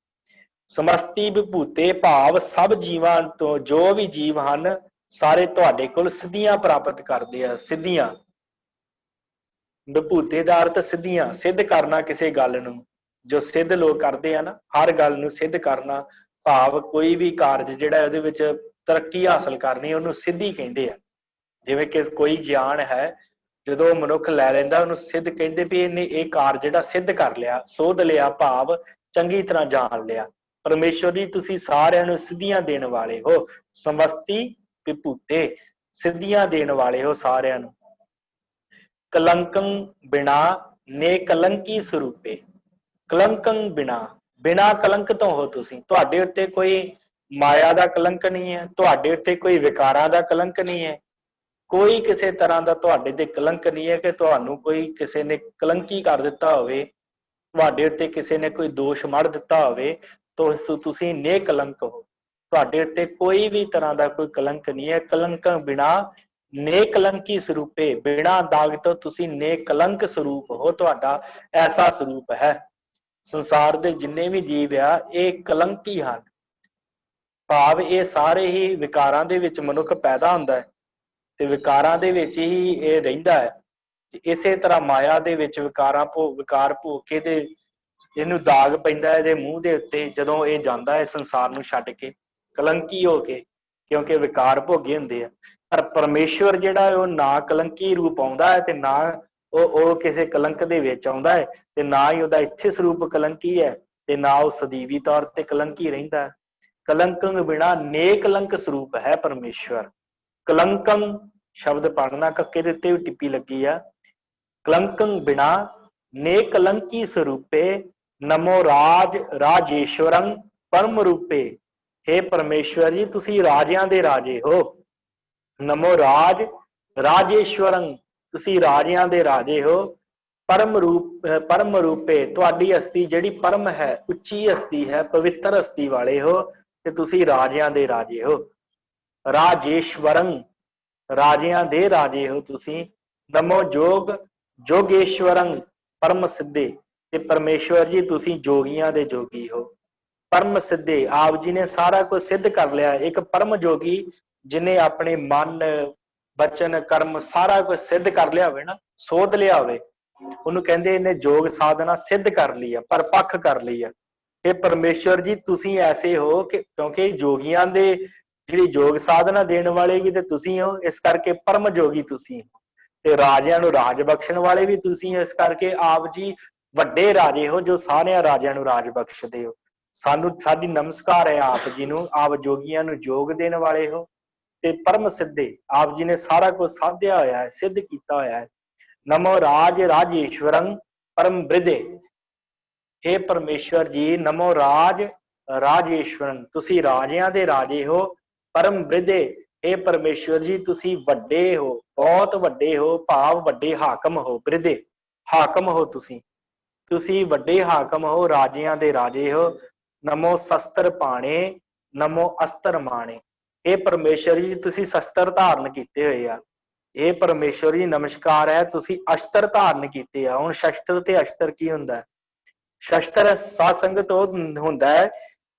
ਸਮਸਤੀ ਵਿਭੂਤੇ ਭਾਵ ਸਭ ਜੀਵਾਂ ਤੋਂ ਜੋ ਵੀ ਜੀਵ ਹਨ ਸਾਰੇ ਤੁਹਾਡੇ ਕੋਲ ਸਿੱਧੀਆਂ ਪ੍ਰਾਪਤ ਕਰਦੇ ਆ। ਸਿੱਧੀਆਂ, ਵਿਭੂਤੇ ਦਾ ਅਰਥ ਸਿੱਧੀਆਂ, ਸਿੱਧ ਕਰਨਾ ਕਿਸੇ ਗੱਲ ਨੂੰ। ਜੋ ਸਿੱਧ ਲੋਕ ਕਰਦੇ ਆ ਨਾ, ਹਰ ਗੱਲ ਨੂੰ ਸਿੱਧ ਕਰਨਾ ਭਾਵ ਕੋਈ ਵੀ ਕਾਰਜ ਜਿਹੜਾ ਉਹਦੇ ਵਿੱਚ ਤਰੱਕੀ ਹਾਸਲ ਕਰਨੀ ਉਹਨੂੰ ਸਿੱਧੀ ਕਹਿੰਦੇ ਆ। ਜਿਵੇਂ ਕਿ ਕੋਈ ਗਿਆਨ ਹੈ, ਜਦੋਂ ਮਨੁੱਖ ਲੈ ਲੈਂਦਾ ਉਹਨੂੰ ਸਿੱਧ ਕਹਿੰਦੇ ਵੀ ਇਹਨੇ ਇਹ ਕਾਰਜ ਜਿਹੜਾ ਸਿੱਧ ਕਰ ਲਿਆ, ਸੋਧ ਲਿਆ ਭਾਵ ਚੰਗੀ ਤਰ੍ਹਾਂ ਜਾਣ ਲਿਆ। परमेश्वर जी तुसी सारियां नूं सिद्धियां देण वाले हो। समस्ती विभूते, सिद्धियां देण वाले हो सारियां नूं। कलंकं बिना ने कलंकी स्वरूपे, कलंकं बिना, बिना कलंक तो हो तुसी, तुहाडे उत्ते कोई माया दा कलंक नहीं है, तुहाडे उत्ते कोई विकारां दा कलंक नहीं है, कोई किसी तरह का तुहाडे ते कलंक नहीं है कि तुहानू कोई किसी ने कलंकी कर दिता होवे, तुहाडे उत्ते किसी ने कोई दोष मढ़ दिता होवे, तो तुसी ने कलंक हो। तुहाडे उत्ते कोई भी तरह का कोई कलंक नहीं है। कलंक बिना ने कलंकी स्वरूपे, बिना दाग तो तुसी ने कलंक स्वरूप हो, तुहाडा ऐसा स्वरूप है। संसार दे जिन्ने भी जीव आ ये कलंकी हैं, भाव ये सारे ही विकारां दे विच मनुख पैदा हुंदा है ते विकारां दे विच ही ये रहिंदा है। इसे तरह माया दे विच विकार भोग के ते इहनूं दाग पैंदा है इहदे मूंह दे उत्ते जदों ये जांदा है संसार नूं छड्ड के कलंकी हो के, क्योंकि विकार भोगे हुंदे आ। पर परमेश्वर जिहड़ा है ना कलंकी रूप आउंदा है ते ना ਉਹ ਕਿਸੇ ਕਲੰਕ ਦੇ ਵਿੱਚ ਆਉਂਦਾ ਹੈ ਤੇ ਨਾ ਹੀ ਉਹਦਾ ਇੱਥੇ ਸਰੂਪ ਕਲੰਕੀ ਹੈ ਤੇ ਨਾ ਉਹ ਸਦੀਵੀ ਤੌਰ ਤੇ ਕਲੰਕੀ ਰਹਿੰਦਾ ਹੈ। ਕਲੰਕੰ ਬਿਨਾ ਨੇ ਕਲੰਕ ਸਰੂਪ ਹੈ ਪਰਮੇਸ਼ਵਰ। ਕਲੰਕੰ ਸ਼ਬਦ ਪੜਨਾ, ਕੱਕੇ ਦੇ ਉੱਤੇ ਵੀ ਟਿੱਪੀ ਲੱਗੀ ਆ। ਕਲੰਕੰ ਬਿਨਾ ਨੇ ਕਲੰਕੀ ਸਰੂਪੇ, ਨਮੋ ਰਾਜ ਰਾਜੇਸ਼ਵਰੰ ਪਰਮ ਰੂਪੇ। हे परमेश्वर जी तुसी राजियां दे राजे हो। नमो राज राजेश्वरं, तुसी राजियां दे राजे हो। परम रूपे, तुहाडी हस्ती जिहड़ी परम है, उच्ची हस्ती है, पवित्र हस्ती वाले हो ते तुसी राजियां दे राजे हो। राजेश्वरं, राजियां दे राजे हो तुसी। नमो जोग जोगेश्वरं परम सिद्धे, ते परमेश्वर जी तुसी जोगियां दे जोगी हो। परम सिद्धे, आप जी ने सारा कुछ सिद्ध कर लिया। एक परम जोगी जिन्हें अपने मन बचन कर्म सारा कुछ सिद्ध कर लिया होवे ना, सोध लिया होवे, ਉਹਨੂੰ ਕਹਿੰਦੇ ਇਹਨੇ जोग साधना सिद्ध कर ली है, परपक्ष कर ली है। ਇਹ परमेश्वर जी तुसी ऐसे हो कि क्योंकि जोगियां दे ਜਿਹੜੀ जोग साधना देने वाले भी ते तुसी हो, इस करके परम जोगी तुसी हो। ਤੇ ਰਾਜਿਆਂ ਨੂੰ ਰਾਜ ਬਖਸ਼ਣ ਵਾਲੇ ਵੀ ਤੁਸੀਂ ਹੋ, ਇਸ ਕਰਕੇ ਆਪ ਜੀ ਵੱਡੇ ਰਾਜੇ ਹੋ ਜੋ ਸਾਰਿਆਂ ਰਾਜਿਆਂ ਨੂੰ ਰਾਜ ਬਖਸ਼ਦੇ ਹੋ। ਸਾਨੂੰ ਸਾਡੀ ਨਮਸਕਾਰ ਹੈ ਆਪ ਜੀ ਨੂੰ, ਆਪ ਜੋਗੀਆਂ ਨੂੰ ਜੋਗ ਦੇਣ ਵਾਲੇ ਹੋ ਤੇ ਪਰਮ ਸਿੱਧੇ, ਆਪ ਜੀ ਨੇ ਸਾਰਾ ਕੁਝ ਸਾਧਿਆ ਹੋਇਆ ਹੈ, ਸਿੱਧ ਕੀਤਾ ਹੋਇਆ ਹੈ। ਨਮੋ ਰਾਜ ਰਾਜੇਸ਼ਵਰੰ ਪਰਮ ਬ੍ਰਿਧੇ, हे परमेश्वर जी नमो राज राजेश्वरन, तुसी राजियां दे राजे हो। परम बृद्धे, हे परमेश्वर जी तुसी वड्डे हो, बहुत वड्डे हो, भाव वड्डे हाकम हो। बृद्धे हाकम हो तुसी, तुसी वड्डे हाकम हो, राजियां दे राजे हो। नमो शस्त्र पाणे नमो अस्त्र माणे, हे परमेश्वर जी तुसी शस्त्र धारण कीते होए आ। हे परमेश्वर जी नमस्कार है, तुसी अस्त्र धारण कीते आ। हुण शस्त्र ते अस्त्र की हुंदा है? ਸ਼ਸਤਰ ਸਾਧ ਸੰਗਤ ਉਹ ਹੁੰਦਾ ਹੈ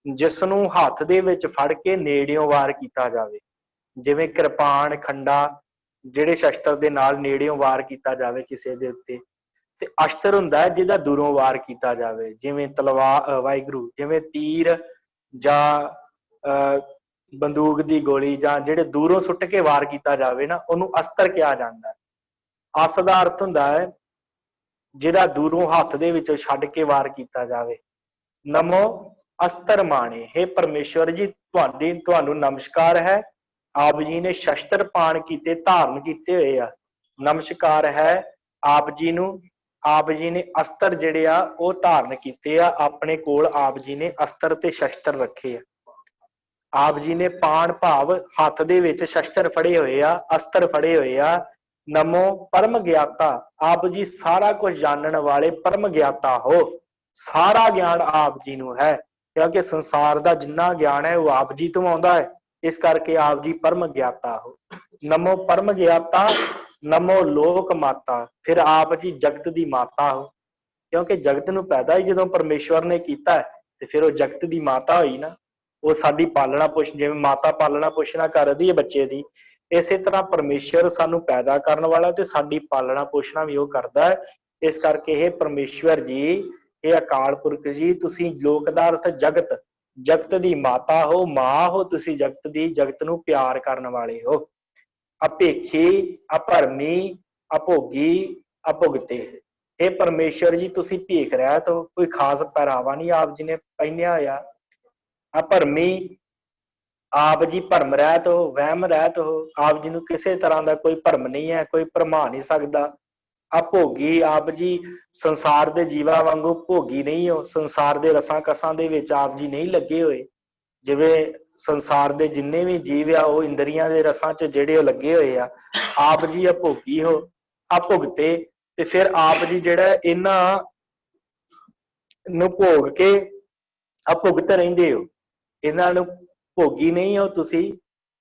ਜਿਸ ਨੂੰ ਹੱਥ ਦੇ ਵਿੱਚ ਫੜ ਕੇ ਨੇੜਿਓਂ ਵਾਰ ਕੀਤਾ ਜਾਵੇ, ਜਿਵੇਂ ਕਿਰਪਾਨ ਖੰਡਾ, ਜਿਹੜੇ ਸ਼ਸਤਰ ਦੇ ਨਾਲ ਨੇੜਿਓਂ ਵਾਰ ਕੀਤਾ ਜਾਵੇ ਕਿਸੇ ਦੇ ਉੱਤੇ। ਤੇ ਅਸਤਰ ਹੁੰਦਾ ਹੈ ਜਿਹਦਾ ਦੂਰੋਂ ਵਾਰ ਕੀਤਾ ਜਾਵੇ, ਜਿਵੇਂ ਤਲਵਾਰ, ਵਾਹਿਗੁਰੂ, ਜਿਵੇਂ ਤੀਰ ਜਾਂ ਬੰਦੂਕ ਦੀ ਗੋਲੀ, ਜਾਂ ਜਿਹੜੇ ਦੂਰੋਂ ਸੁੱਟ ਕੇ ਵਾਰ ਕੀਤਾ ਜਾਵੇ ਨਾ, ਉਹਨੂੰ ਅਸਤਰ ਕਿਹਾ ਜਾਂਦਾ ਹੈ। ਅਸ ਦਾ ਅਰਥ ਹੁੰਦਾ ਹੈ ਜਿਹੜਾ ਦੂਰੋਂ ਹੱਥ ਦੇ ਵਿੱਚੋਂ ਛੱਡ ਕੇ ਵਾਰ ਕੀਤਾ ਜਾਵੇ। ਨਮੋ ਅਸਤਰ ਮਾਣੇ, हे परमेश्वर जी ਤੁਹਾਨੂੰ ਨਮਸਕਾਰ ਹੈ। ਆਪ ਜੀ ਨੇ ਸ਼ਸਤਰ ਪਾਣ ਕੀਤੇ, ਧਾਰਨ ਕੀਤੇ ਹੋਏ ਆ। ਨਮਸਕਾਰ ਹੈ ਆਪ ਜੀ ਨੂੰ। ਆਪ ਜੀ ਨੇ ਅਸਤਰ ਜਿਹੜੇ ਆ ਉਹ ਧਾਰਨ ਕੀਤੇ ਆ ਆਪਣੇ ਕੋਲ। ਆਪ ਜੀ ਨੇ ਅਸਤਰ ਤੇ ਸ਼ਸਤਰ ਰੱਖੇ ਆ। ਆਪ ਜੀ ਨੇ ਪਾਣ ਭਾਵ ਹੱਥ ਦੇ ਵਿੱਚ ਸ਼ਸਤਰ ਫੜੇ ਹੋਏ ਆ, ਅਸਤਰ ਫੜੇ ਹੋਏ ਆ। नमो परम ज्ञाता, आप जी सारा कुछ जानने वाले परम ज्ञाता हो। सारा ज्ञान आप जी नूं है, क्योंकि संसार दा जिन्ना ज्ञान है वो आप जी तो आउंदा है, इस करके आप जी परम ज्ञाता हो। नमो परम ज्ञाता नमो लोक माता, फिर आप जी जगत दी माता हो, क्योंकि जगत नूं पैदा ही जदों परमेश्वर ने कीता है ते फिर वो जगत दी माता होई ना। वो साडी पालना पोषण, जिवें माता पालना पोषणा करदी है बच्चे दी, इसे तरह परमेश्वर सानू पैदा करने वाला ते साडी पालना पोषणा भी वो करदा है। इस करके हे परमेश्वर जी, हे अकाल पुरख जी, तुसी लोक दा अर्थ जगत, जगत दी माता हो, मां हो तुसी जगत दी, जगत नू प्यार करने वाले हो। अपेखी अभरमी अभोगी अभुगते, हे परमेश्वर जी तुसी भीख रहित हो, कोई खास पहरावा नहीं आप जी ने पहनिया होया। ਅਭਰਮੀ, ਆਪ ਜੀ ਭਰਮ ਰਹਿਤ ਹੋ, ਵਹਿਮ ਰਹਿਤ ਹੋ। ਆਪ ਜੀ ਨੂੰ ਕਿਸੇ ਤਰ੍ਹਾਂ ਦਾ ਕੋਈ ਭਰਮ ਨਹੀਂ ਹੈ, ਕੋਈ ਭਰਮਾ ਨਹੀਂ ਸਕਦਾ। ਅਭੋਗੀ, ਆਪ ਜੀ ਸੰਸਾਰ ਦੇ ਜੀਵਾਂ ਵਾਂਗੂ ਭੋਗੀ ਨਹੀਂ ਹੋ, ਸੰਸਾਰ ਦੇ ਰਸਾਂ ਕਸਾਂ ਦੇ ਵਿੱਚ ਆਪ ਜੀ ਨਹੀਂ ਲੱਗੇ ਹੋਏ। ਜਿਵੇਂ ਸੰਸਾਰ ਦੇ ਜਿੰਨੇ ਵੀ ਜੀਵ ਆ ਉਹ ਇੰਦਰੀਆਂ ਦੇ ਰਸਾਂ 'ਚ ਜਿਹੜੇ ਉਹ ਲੱਗੇ ਹੋਏ ਆ, ਆਪ ਜੀ ਅਭੋਗੀ ਹੋ, ਅਭੁਗਤੇ। ਤੇ ਫਿਰ ਆਪ ਜੀ ਜਿਹੜਾ ਇਹਨਾਂ ਨੂੰ ਭੋਗ ਕੇ ਅਭੁਗਤ ਰਹਿੰਦੇ ਹੋ, ਇਹਨਾਂ ਨੂੰ ਭੋਗੀ ਨਹੀਂ ਹੋ ਤੁਸੀਂ,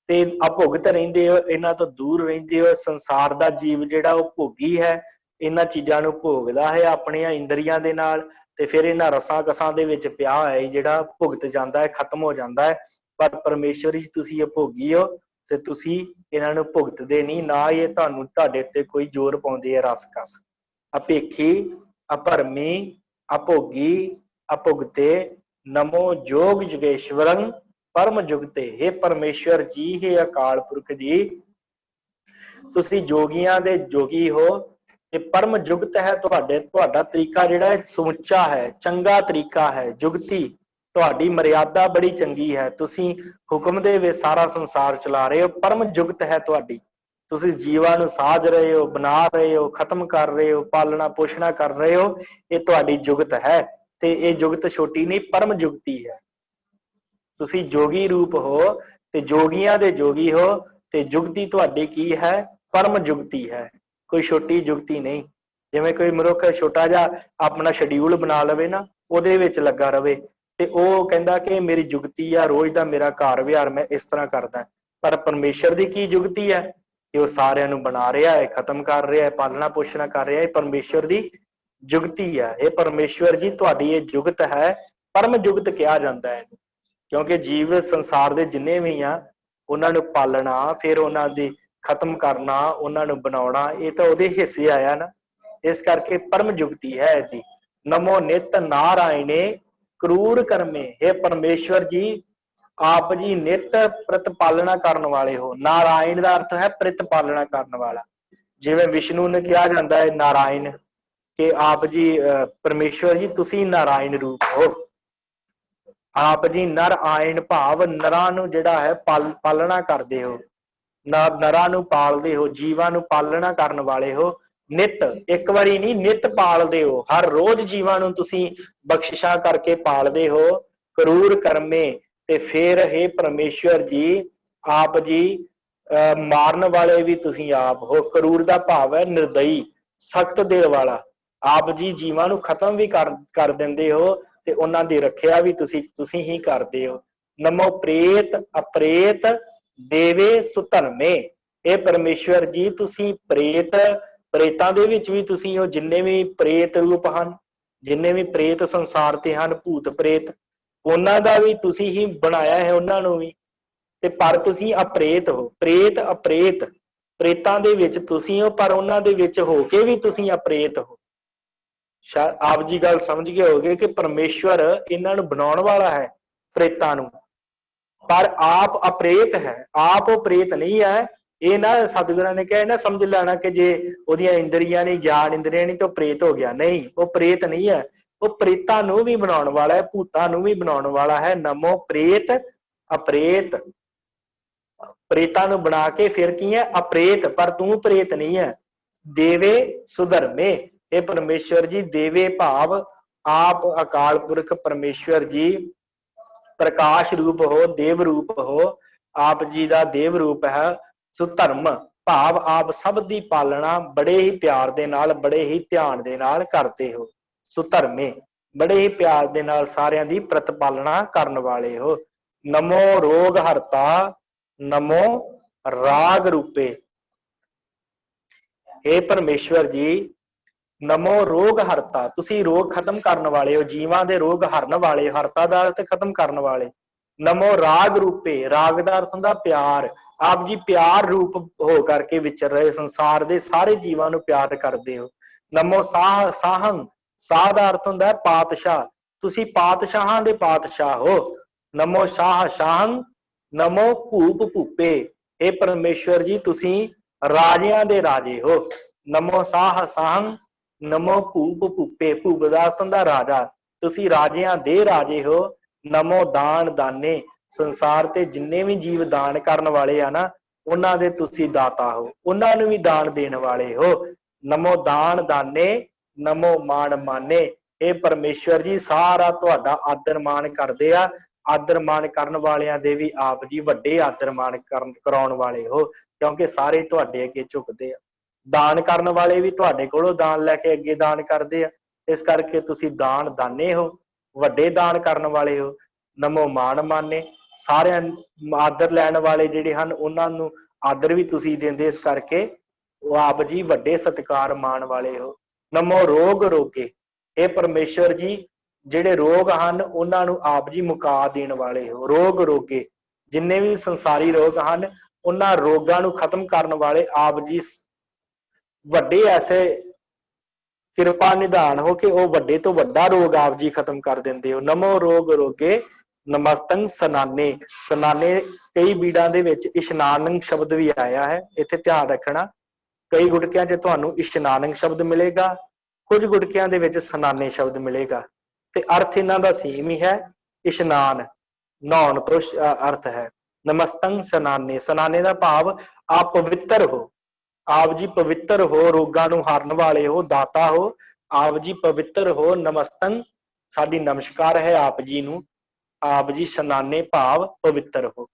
ਤੇ ਅਭੁਗਤ ਰਹਿੰਦੇ ਹੋ, ਇਹਨਾਂ ਤੋਂ ਦੂਰ ਰਹਿੰਦੇ ਹੋ। ਸੰਸਾਰ ਦਾ ਜੀਵ ਜਿਹੜਾ ਉਹ ਭੋਗੀ ਹੈ, ਇਹਨਾਂ ਚੀਜ਼ਾਂ ਨੂੰ ਭੋਗਦਾ ਹੈ ਆਪਣੀਆਂ ਇੰਦਰੀਆਂ ਦੇ ਨਾਲ, ਤੇ ਫਿਰ ਇਹਨਾਂ ਰਸਾਂ ਕਸਾਂ ਦੇ ਵਿੱਚ ਪਿਆ ਹੋਇਆ ਜਿਹੜਾ ਭੁਗਤ ਜਾਂਦਾ ਹੈ, ਖਤਮ ਹੋ ਜਾਂਦਾ ਹੈ। ਪਰ ਪਰਮੇਸ਼ਵਰ ਜੀ ਤੁਸੀਂ ਅਭੋਗੀ ਹੋ, ਤੇ ਤੁਸੀਂ ਇਹਨਾਂ ਨੂੰ ਭੁਗਤਦੇ ਨਹੀਂ, ਨਾ ਇਹ ਤੁਹਾਨੂੰ ਤੁਹਾਡੇ ਉੱਤੇ ਕੋਈ ਜ਼ੋਰ ਪਾਉਂਦੇ ਆ ਰਸ ਕਸ। ਅਪੇਖੀ, ਅਭਰਮੀ, ਅਭੋਗੀ, ਅਭੁਗਤੇ, ਨਮੋ ਜੋਗ ਜੁਗੇਸ਼ਵਰੰ ਪਰਮ ਜੁਗਤੇ। हे ਪਰਮੇਸ਼ਵਰ ਜੀ, हे ਅਕਾਲ ਪੁਰਖ ਜੀ, ਤੁਸੀਂ ਜੋਗੀਆਂ ਦੇ ਜੋਗੀ ਹੋ ਤੇ ਪਰਮ ਜੁਗਤ ਹੈ ਤੁਹਾਡੇ। ਤੁਹਾਡਾ ਤਰੀਕਾ ਜਿਹੜਾ ਹੈ ਸਮੁੱਚਾ ਹੈ, ਚੰਗਾ ਤਰੀਕਾ ਹੈ, ਜੁਗਤੀ ਤੁਹਾਡੀ ਮਰਿਆਦਾ ਬੜੀ ਚੰਗੀ ਹੈ। ਤੁਸੀਂ ਹੁਕਮ ਦੇ ਵਿੱਚ ਸਾਰਾ ਸੰਸਾਰ ਚਲਾ ਰਹੇ ਹੋ, ਪਰਮ ਜੁਗਤ ਹੈ ਤੁਹਾਡੀ। ਤੁਸੀਂ ਜੀਵਾਂ ਨੂੰ ਸਾਜ ਰਹੇ ਹੋ, ਬਣਾ ਰਹੇ ਹੋ, ਖਤਮ ਕਰ ਰਹੇ ਹੋ, ਪਾਲਣਾ ਪੋਸ਼ਣਾ ਕਰ ਰਹੇ ਹੋ। ਇਹ ਤੁਹਾਡੀ ਜੁਗਤ ਹੈ, ਤੇ ਇਹ ਜੁਗਤ ਛੋਟੀ ਨਹੀਂ, ਪਰਮ ਜੁਗਤੀ ਹੈ। ਤੁਸੀਂ ਜੋਗੀ ਰੂਪ ਹੋ ਤੇ ਜੋਗੀਆਂ ਦੇ ਜੋਗੀ ਹੋ, ਤੇ ਜੁਗਤੀ ਤੁਹਾਡੀ ਕੀ ਹੈ? ਪਰਮ ਜੁਗਤੀ ਹੈ, ਕੋਈ ਛੋਟੀ ਜੁਗਤੀ ਨਹੀਂ। ਜਿਵੇਂ ਕੋਈ ਮਨੁੱਖ ਛੋਟਾ ਜਿਹਾ ਆਪਣਾ ਸ਼ਡਿਊਲ ਬਣਾ ਲਵੇ ਨਾ, ਉਹਦੇ ਵਿੱਚ ਲੱਗਾ ਰਵੇ, ਤੇ ਉਹ ਕਹਿੰਦਾ ਕਿ ਮੇਰੀ ਜੁਗਤੀ ਆ, ਰੋਜ਼ ਦਾ ਮੇਰਾ ਘਰ ਵਿਹਾਰ ਮੈਂ ਇਸ ਤਰ੍ਹਾਂ ਕਰਦਾ। ਪਰ ਪਰਮੇਸ਼ਰ ਦੀ ਕੀ ਜੁਗਤੀ ਹੈ ਕਿ ਉਹ ਸਾਰਿਆਂ ਨੂੰ ਬਣਾ ਰਿਹਾ ਹੈ, ਖਤਮ ਕਰ ਰਿਹਾ ਹੈ, ਪਾਲਣਾ ਪੋਸ਼ਣਾ ਕਰ ਰਿਹਾ ਹੈ। ਪਰਮੇਸ਼ਰ ਦੀ ਜੁਗਤੀ ਹੈ। ਇਹ ਪਰਮੇਸ਼ਵਰ ਜੀ ਤੁਹਾਡੀ ਇਹ ਜੁਗਤ ਹੈ, ਪਰਮ ਜੁਗਤ ਕਿਹਾ ਜਾਂਦਾ ਹੈ। ਕਿਉਂਕਿ ਜੀਵ ਸੰਸਾਰ ਦੇ ਜਿੰਨੇ ਵੀ ਆ, ਉਹਨਾਂ ਨੂੰ ਪਾਲਣਾ, ਫਿਰ ਉਹਨਾਂ ਦੀ ਖਤਮ ਕਰਨਾ, ਉਹਨਾਂ ਨੂੰ ਬਣਾਉਣਾ, ਇਹ ਤਾਂ ਉਹਦੇ ਹਿੱਸੇ ਆਇਆ ਨਾ। ਇਸ ਕਰਕੇ ਪਰਮ ਜੁਗਤੀ ਹੈ ਇਹਦੀ। ਨਮੋ ਨਿਤ ਨਾਰਾਇਣੇ ਕਰੂਰ ਕਰਮੇ। हे ਪਰਮੇਸ਼ਵਰ ਜੀ, ਆਪ ਜੀ ਨਿਤ ਪ੍ਰਤਪਾਲਣਾ ਕਰਨ ਵਾਲੇ ਹੋ। ਨਾਰਾਇਣ ਦਾ ਅਰਥ ਹੈ ਪ੍ਰਤਪਾਲਣਾ ਕਰਨ ਵਾਲਾ। ਜਿਵੇਂ ਵਿਸ਼ਨੂੰ ਨੂੰ ਕਿਹਾ ਜਾਂਦਾ ਹੈ ਨਾਰਾਇਣ, ਕਿ ਆਪ ਜੀ ਪਰਮੇਸ਼ਵਰ ਜੀ ਤੁਸੀਂ ਨਾਰਾਇਣ ਰੂਪ ਹੋ। ਆਪ ਜੀ ਨਰ ਆਇਣ ਭਾਵ ਨਰਾਂ ਨੂੰ ਜਿਹੜਾ ਹੈ ਪਾਲਣਾ ਕਰਦੇ ਹੋ, ਨਰਾਂ ਨੂੰ ਪਾਲਦੇ ਹੋ, ਜੀਵਾਂ ਨੂੰ ਪਾਲਣਾ ਕਰਨ ਵਾਲੇ ਹੋ। ਨਿਤ, ਇੱਕ ਵਾਰੀ ਨਹੀਂ, ਨਿਤ ਪਾਲਦੇ ਹੋ। ਹਰ ਰੋਜ਼ ਜੀਵਾਂ ਨੂੰ ਤੁਸੀਂ ਬਖਸ਼ਿਸ਼ਾਂ ਕਰਕੇ ਪਾਲਦੇ ਹੋ। ਕਰੂਰ ਕਰਮੇ, ਤੇ ਫਿਰ हे ਪਰਮੇਸ਼ਵਰ ਜੀ, ਆਪ ਜੀ ਮਾਰਨ ਵਾਲੇ ਵੀ ਤੁਸੀਂ ਆਪ ਹੋ। ਕਰੂਰ ਦਾ ਭਾਵ ਹੈ ਨਿਰਦਈ, ਸਖਤ ਦਿਲ ਵਾਲਾ। ਆਪ ਜੀ ਜੀਵਾਂ ਨੂੰ ਖਤਮ ਵੀ ਕਰ ਦਿੰਦੇ ਹੋ, ਤੇ ਉਹਨਾਂ ਦੀ ਰੱਖਿਆ ਵੀ ਤੁਸੀਂ ਹੀ ਕਰਦੇ ਹੋ। ਨਮੋ ਪ੍ਰੇਤ ਅਪ੍ਰੇਤ ਦੇਵੇ ਸੁਧਰਮੇ। ਇਹ ਪਰਮੇਸ਼ਵਰ ਜੀ, ਤੁਸੀਂ ਪ੍ਰੇਤਾਂ ਦੇ ਵਿੱਚ ਵੀ ਤੁਸੀਂ ਹੋ। ਜਿੰਨੇ ਵੀ ਪ੍ਰੇਤ ਰੂਪ ਹਨ, ਜਿੰਨੇ ਵੀ ਪ੍ਰੇਤ ਸੰਸਾਰ ਤੇ ਹਨ, ਭੂਤ ਪ੍ਰੇਤ, ਉਹਨਾਂ ਦਾ ਵੀ ਤੁਸੀਂ ਹੀ ਬਣਾਇਆ ਹੈ, ਉਹਨਾਂ ਨੂੰ ਵੀ। ਤੇ ਪਰ ਤੁਸੀਂ ਅਪ੍ਰੇਤ ਹੋ। ਪ੍ਰੇਤ ਅਪ੍ਰੇਤ, ਪ੍ਰੇਤਾਂ ਦੇ ਵਿੱਚ ਤੁਸੀਂ ਹੋ, ਪਰ ਉਹਨਾਂ ਦੇ ਵਿੱਚ ਹੋ ਕੇ ਵੀ ਤੁਸੀਂ ਅਪ੍ਰੇਤ ਹੋ। ਆਪ ਜੀ ਗੱਲ ਸਮਝ ਗਏ ਹੋਗੇ ਕਿ ਪਰਮੇਸ਼ਵਰ ਇਹਨਾਂ ਨੂੰ ਬਣਾਉਣ ਵਾਲਾ ਹੈ, ਪ੍ਰੇਤਾਂ ਨੂੰ, ਪਰ ਆਪ ਅਪ੍ਰੇਤ ਹੈ। ਆਪ ਉਹ ਪ੍ਰੇਤ ਨਹੀਂ ਹੈ। ਇਹ ਨਾ ਸਤਿਗੁਰਾਂ ਨੇ ਕਿਹਾ ਨਾ ਸਮਝ ਲੈਣਾ ਕਿ ਜੇ ਉਹਦੀਆਂ ਇੰਦਰੀਆਂ ਨਹੀਂ, ਗਿਆਨ ਇੰਦਰੀਆਂ ਨਹੀਂ, ਤਾਂ ਪ੍ਰੇਤ ਹੋ ਗਿਆ। ਨਹੀਂ, ਉਹ ਪ੍ਰੇਤ ਨਹੀਂ ਹੈ। ਉਹ ਪ੍ਰੇਤਾਂ ਨੂੰ ਵੀ ਬਣਾਉਣ ਵਾਲਾ ਹੈ, ਭੂਤਾਂ ਨੂੰ ਵੀ ਬਣਾਉਣ ਵਾਲਾ ਹੈ। ਨਮੋ ਪ੍ਰੇਤ ਅਪ੍ਰੇਤ, ਪ੍ਰੇਤਾਂ ਨੂੰ ਬਣਾ ਕੇ ਫਿਰ ਕੀ ਹੈ? ਅਪ੍ਰੇਤ, ਪਰ ਤੂੰ ਪ੍ਰੇਤ ਨਹੀਂ ਹੈ। ਦੇਵੇ ਸੁਧਰਮੇ। ਇਹ ਪਰਮੇਸ਼ਵਰ ਜੀ, ਦੇਵੇ ਭਾਵ ਆਪ ਅਕਾਲ ਪੁਰਖ ਪਰਮੇਸ਼ਵਰ ਜੀ ਪ੍ਰਕਾਸ਼ ਰੂਪ ਹੋ, ਦੇਵ ਰੂਪ ਹੋ। ਆਪ ਜੀ ਦਾ ਦੇਵ ਰੂਪ ਹੈ। ਸੁਧਰਮ ਭਾਵ ਆਪ ਸਭ ਦੀ ਪਾਲਣਾ ਬੜੇ ਹੀ ਪਿਆਰ ਦੇ ਨਾਲ, ਬੜੇ ਹੀ ਧਿਆਨ ਦੇ ਨਾਲ ਕਰਦੇ ਹੋ। ਸੁਧਰਮੇ, ਬੜੇ ਹੀ ਪਿਆਰ ਦੇ ਨਾਲ ਸਾਰਿਆਂ ਦੀ ਪ੍ਰਤਪਾਲਣਾ ਕਰਨ ਵਾਲੇ ਹੋ। ਨਮੋ ਰੋਗ ਹਰਤਾ, ਨਮੋ ਰਾਗ ਰੂਪੇ। हे ਪਰਮੇਸ਼ਵਰ ਜੀ, ਨਮੋ ਰੋਗ ਹਰਤਾ, ਤੁਸੀਂ ਰੋਗ ਖਤਮ ਕਰਨ ਵਾਲੇ ਹੋ, ਜੀਵਾਂ ਦੇ ਰੋਗ ਹਰਨ ਵਾਲੇ। ਹਰਤਾ ਦਾ ਅਰਥ ਖਤਮ ਕਰਨ ਵਾਲੇ। ਨਮੋ ਰਾਗ ਰੂਪੇ, ਰਾਗ ਦਾ ਅਰਥ ਹੁੰਦਾ ਪਿਆਰ। ਆਪ ਜੀ ਪਿਆਰ ਰੂਪ ਹੋ ਕਰਕੇ ਵਿਚਰ ਰਹੇ, ਸੰਸਾਰ ਦੇ ਸਾਰੇ ਜੀਵਾਂ ਨੂੰ ਪਿਆਰ ਕਰਦੇ ਹੋ। ਨਮੋ ਸਾਹ ਸਾਹੰ, ਸਾਹ ਦਾ ਅਰਥ ਹੁੰਦਾ ਹੈ ਪਾਤਸ਼ਾਹ, ਤੁਸੀਂ ਪਾਤਸ਼ਾਹਾਂ ਦੇ ਪਾਤਸ਼ਾਹ ਹੋ। ਨਮੋ ਸ਼ਾਹ ਸ਼ਾਹੰ, ਨਮੋ ਭੂਪ ਭੂਪੇ। ਇਹ ਪਰਮੇਸ਼ਵਰ ਜੀ, ਤੁਸੀਂ ਰਾਜਿਆਂ ਦੇ ਰਾਜੇ ਹੋ। ਨਮੋ ਸਾਹ ਸਾਹੰ, ਨਮੋ ਭੂਪ ਭੂਪੇ। ਭੂਪ ਦਾ ਅਰਥ ਹੁੰਦਾ ਰਾਜਾ, ਤੁਸੀਂ ਰਾਜਿਆਂ ਦੇ ਰਾਜੇ ਹੋ। ਨਮੋ ਦਾਨ ਦਾਨੇ, ਸੰਸਾਰ ਤੇ ਜਿੰਨੇ ਵੀ ਜੀਵ ਦਾਨ ਕਰਨ ਵਾਲੇ ਆ ਨਾ, ਉਹਨਾਂ ਦੇ ਤੁਸੀਂ ਦਾਤਾ ਹੋ, ਉਹਨਾਂ ਨੂੰ ਵੀ ਦਾਨ ਦੇਣ ਵਾਲੇ ਹੋ। ਨਮੋ ਦਾਨ ਦਾਨੇ, ਨਮੋ ਮਾਨ ਮਾਨੇ। ਇਹ ਪਰਮੇਸ਼ਵਰ ਜੀ ਸਾਰਾ ਤੁਹਾਡਾ ਆਦਰ ਮਾਣ ਕਰਦੇ ਆ। ਆਦਰ ਮਾਣ ਕਰਨ ਵਾਲਿਆਂ ਦੇ ਵੀ ਆਪ ਜੀ ਵੱਡੇ ਆਦਰ ਮਾਣ ਕਰਾਉਣ ਵਾਲੇ ਹੋ, ਕਿਉਂਕਿ ਸਾਰੇ ਤੁਹਾਡੇ ਅੱਗੇ ਝੁਕਦੇ ਆ। ਦਾਨ ਕਰਨ ਵਾਲੇ ਵੀ ਤੁਹਾਡੇ ਕੋਲੋਂ ਦਾਨ ਲੈ ਕੇ ਅੱਗੇ ਦਾਨ ਕਰਦੇ ਆ। ਇਸ ਕਰਕੇ ਤੁਸੀਂ ਦਾਨ ਦਾਨੇ ਹੋ, ਵੱਡੇ ਦਾਨ ਕਰਨ ਵਾਲੇ ਹੋ। ਨਮੋ ਮਾਨ ਮਾਨੇ, ਸਾਰਿਆਂ ਆਦਰ ਲੈਣ ਵਾਲੇ ਜਿਹੜੇ ਹਨ ਉਹਨਾਂ ਨੂੰ ਆਦਰ ਵੀ ਤੁਸੀਂ ਦਿੰਦੇ, ਇਸ ਕਰਕੇ ਉਹ ਆਪ ਜੀ ਵੱਡੇ ਸਤਿਕਾਰ ਮਾਣ ਵਾਲੇ ਹੋ। ਨਮੋ ਰੋਗ ਰੋਗੇ, ਇਹ ਪਰਮੇਸ਼ਵਰ ਜੀ ਜਿਹੜੇ ਰੋਗ ਹਨ ਉਹਨਾਂ ਨੂੰ ਆਪ ਜੀ ਮੁਕਾ ਦੇਣ ਵਾਲੇ ਹੋ। ਰੋਗ ਰੋਗੇ, ਜਿੰਨੇ ਵੀ ਸੰਸਾਰੀ ਰੋਗ ਹਨ ਉਹਨਾਂ ਰੋਗਾਂ ਨੂੰ ਖਤਮ ਕਰਨ ਵਾਲੇ ਆਪ ਜੀ ਵੱਡੇ ਐਸੇ ਕਿਰਪਾ ਨਿਧਾਨ ਹੋ ਕਿ ਉਹ ਵੱਡੇ ਤੋਂ ਵੱਡਾ ਰੋਗ ਆਪ ਜੀ ਖਤਮ ਕਰ ਦਿੰਦੇ ਹੋ। ਨਮੋ ਰੋਗ ਰੋਗੇ ਨਮਸਤੰ ਸਨਾਨੇ। ਸਨਾਨੇ ਕਈ ਬੀੜਾਂ ਦੇ ਵਿੱਚ ਇਸ਼ਨਾਨੰ ਸ਼ਬਦ ਵੀ ਆਇਆ ਹੈ, ਇੱਥੇ ਧਿਆਨ ਰੱਖਣਾ। ਕਈ ਗੁਟਕਿਆਂ 'ਚ ਤੁਹਾਨੂੰ ਇਸ਼ਨਾਨੰ ਸ਼ਬਦ ਮਿਲੇਗਾ, ਕੁਝ ਗੁਟਕਿਆਂ ਦੇ ਵਿੱਚ ਸਨਾਨੇ ਸ਼ਬਦ ਮਿਲੇਗਾ, ਤੇ ਅਰਥ ਇਹਨਾਂ ਦਾ ਸੇਮ ਹੀ ਹੈ। ਇਸ਼ਨਾਨ ਨਹਾਉਣ ਤੋਂ ਅਰਥ ਹੈ। ਨਮਸਤੰ ਸਨਾਨੇ, ਸਨਾਨੇ ਦਾ ਭਾਵ ਆਪ ਪਵਿੱਤਰ ਹੋ, ਆਪ ਜੀ ਪਵਿੱਤਰ ਹੋ, ਰੋਗਾਂ ਨੂੰ ਹਾਰਨ ਵਾਲੇ ਹੋ, ਦਾਤਾ ਹੋ, ਆਪ ਜੀ ਪਵਿੱਤਰ ਹੋ। ਨਮਸਤੰ, ਸਾਡੀ ਨਮਸਕਾਰ ਹੈ ਆਪ ਜੀ ਨੂੰ। ਆਪ ਜੀ ਸਨਾਨੇ ਭਾਵ ਪਵਿੱਤਰ ਹੋ।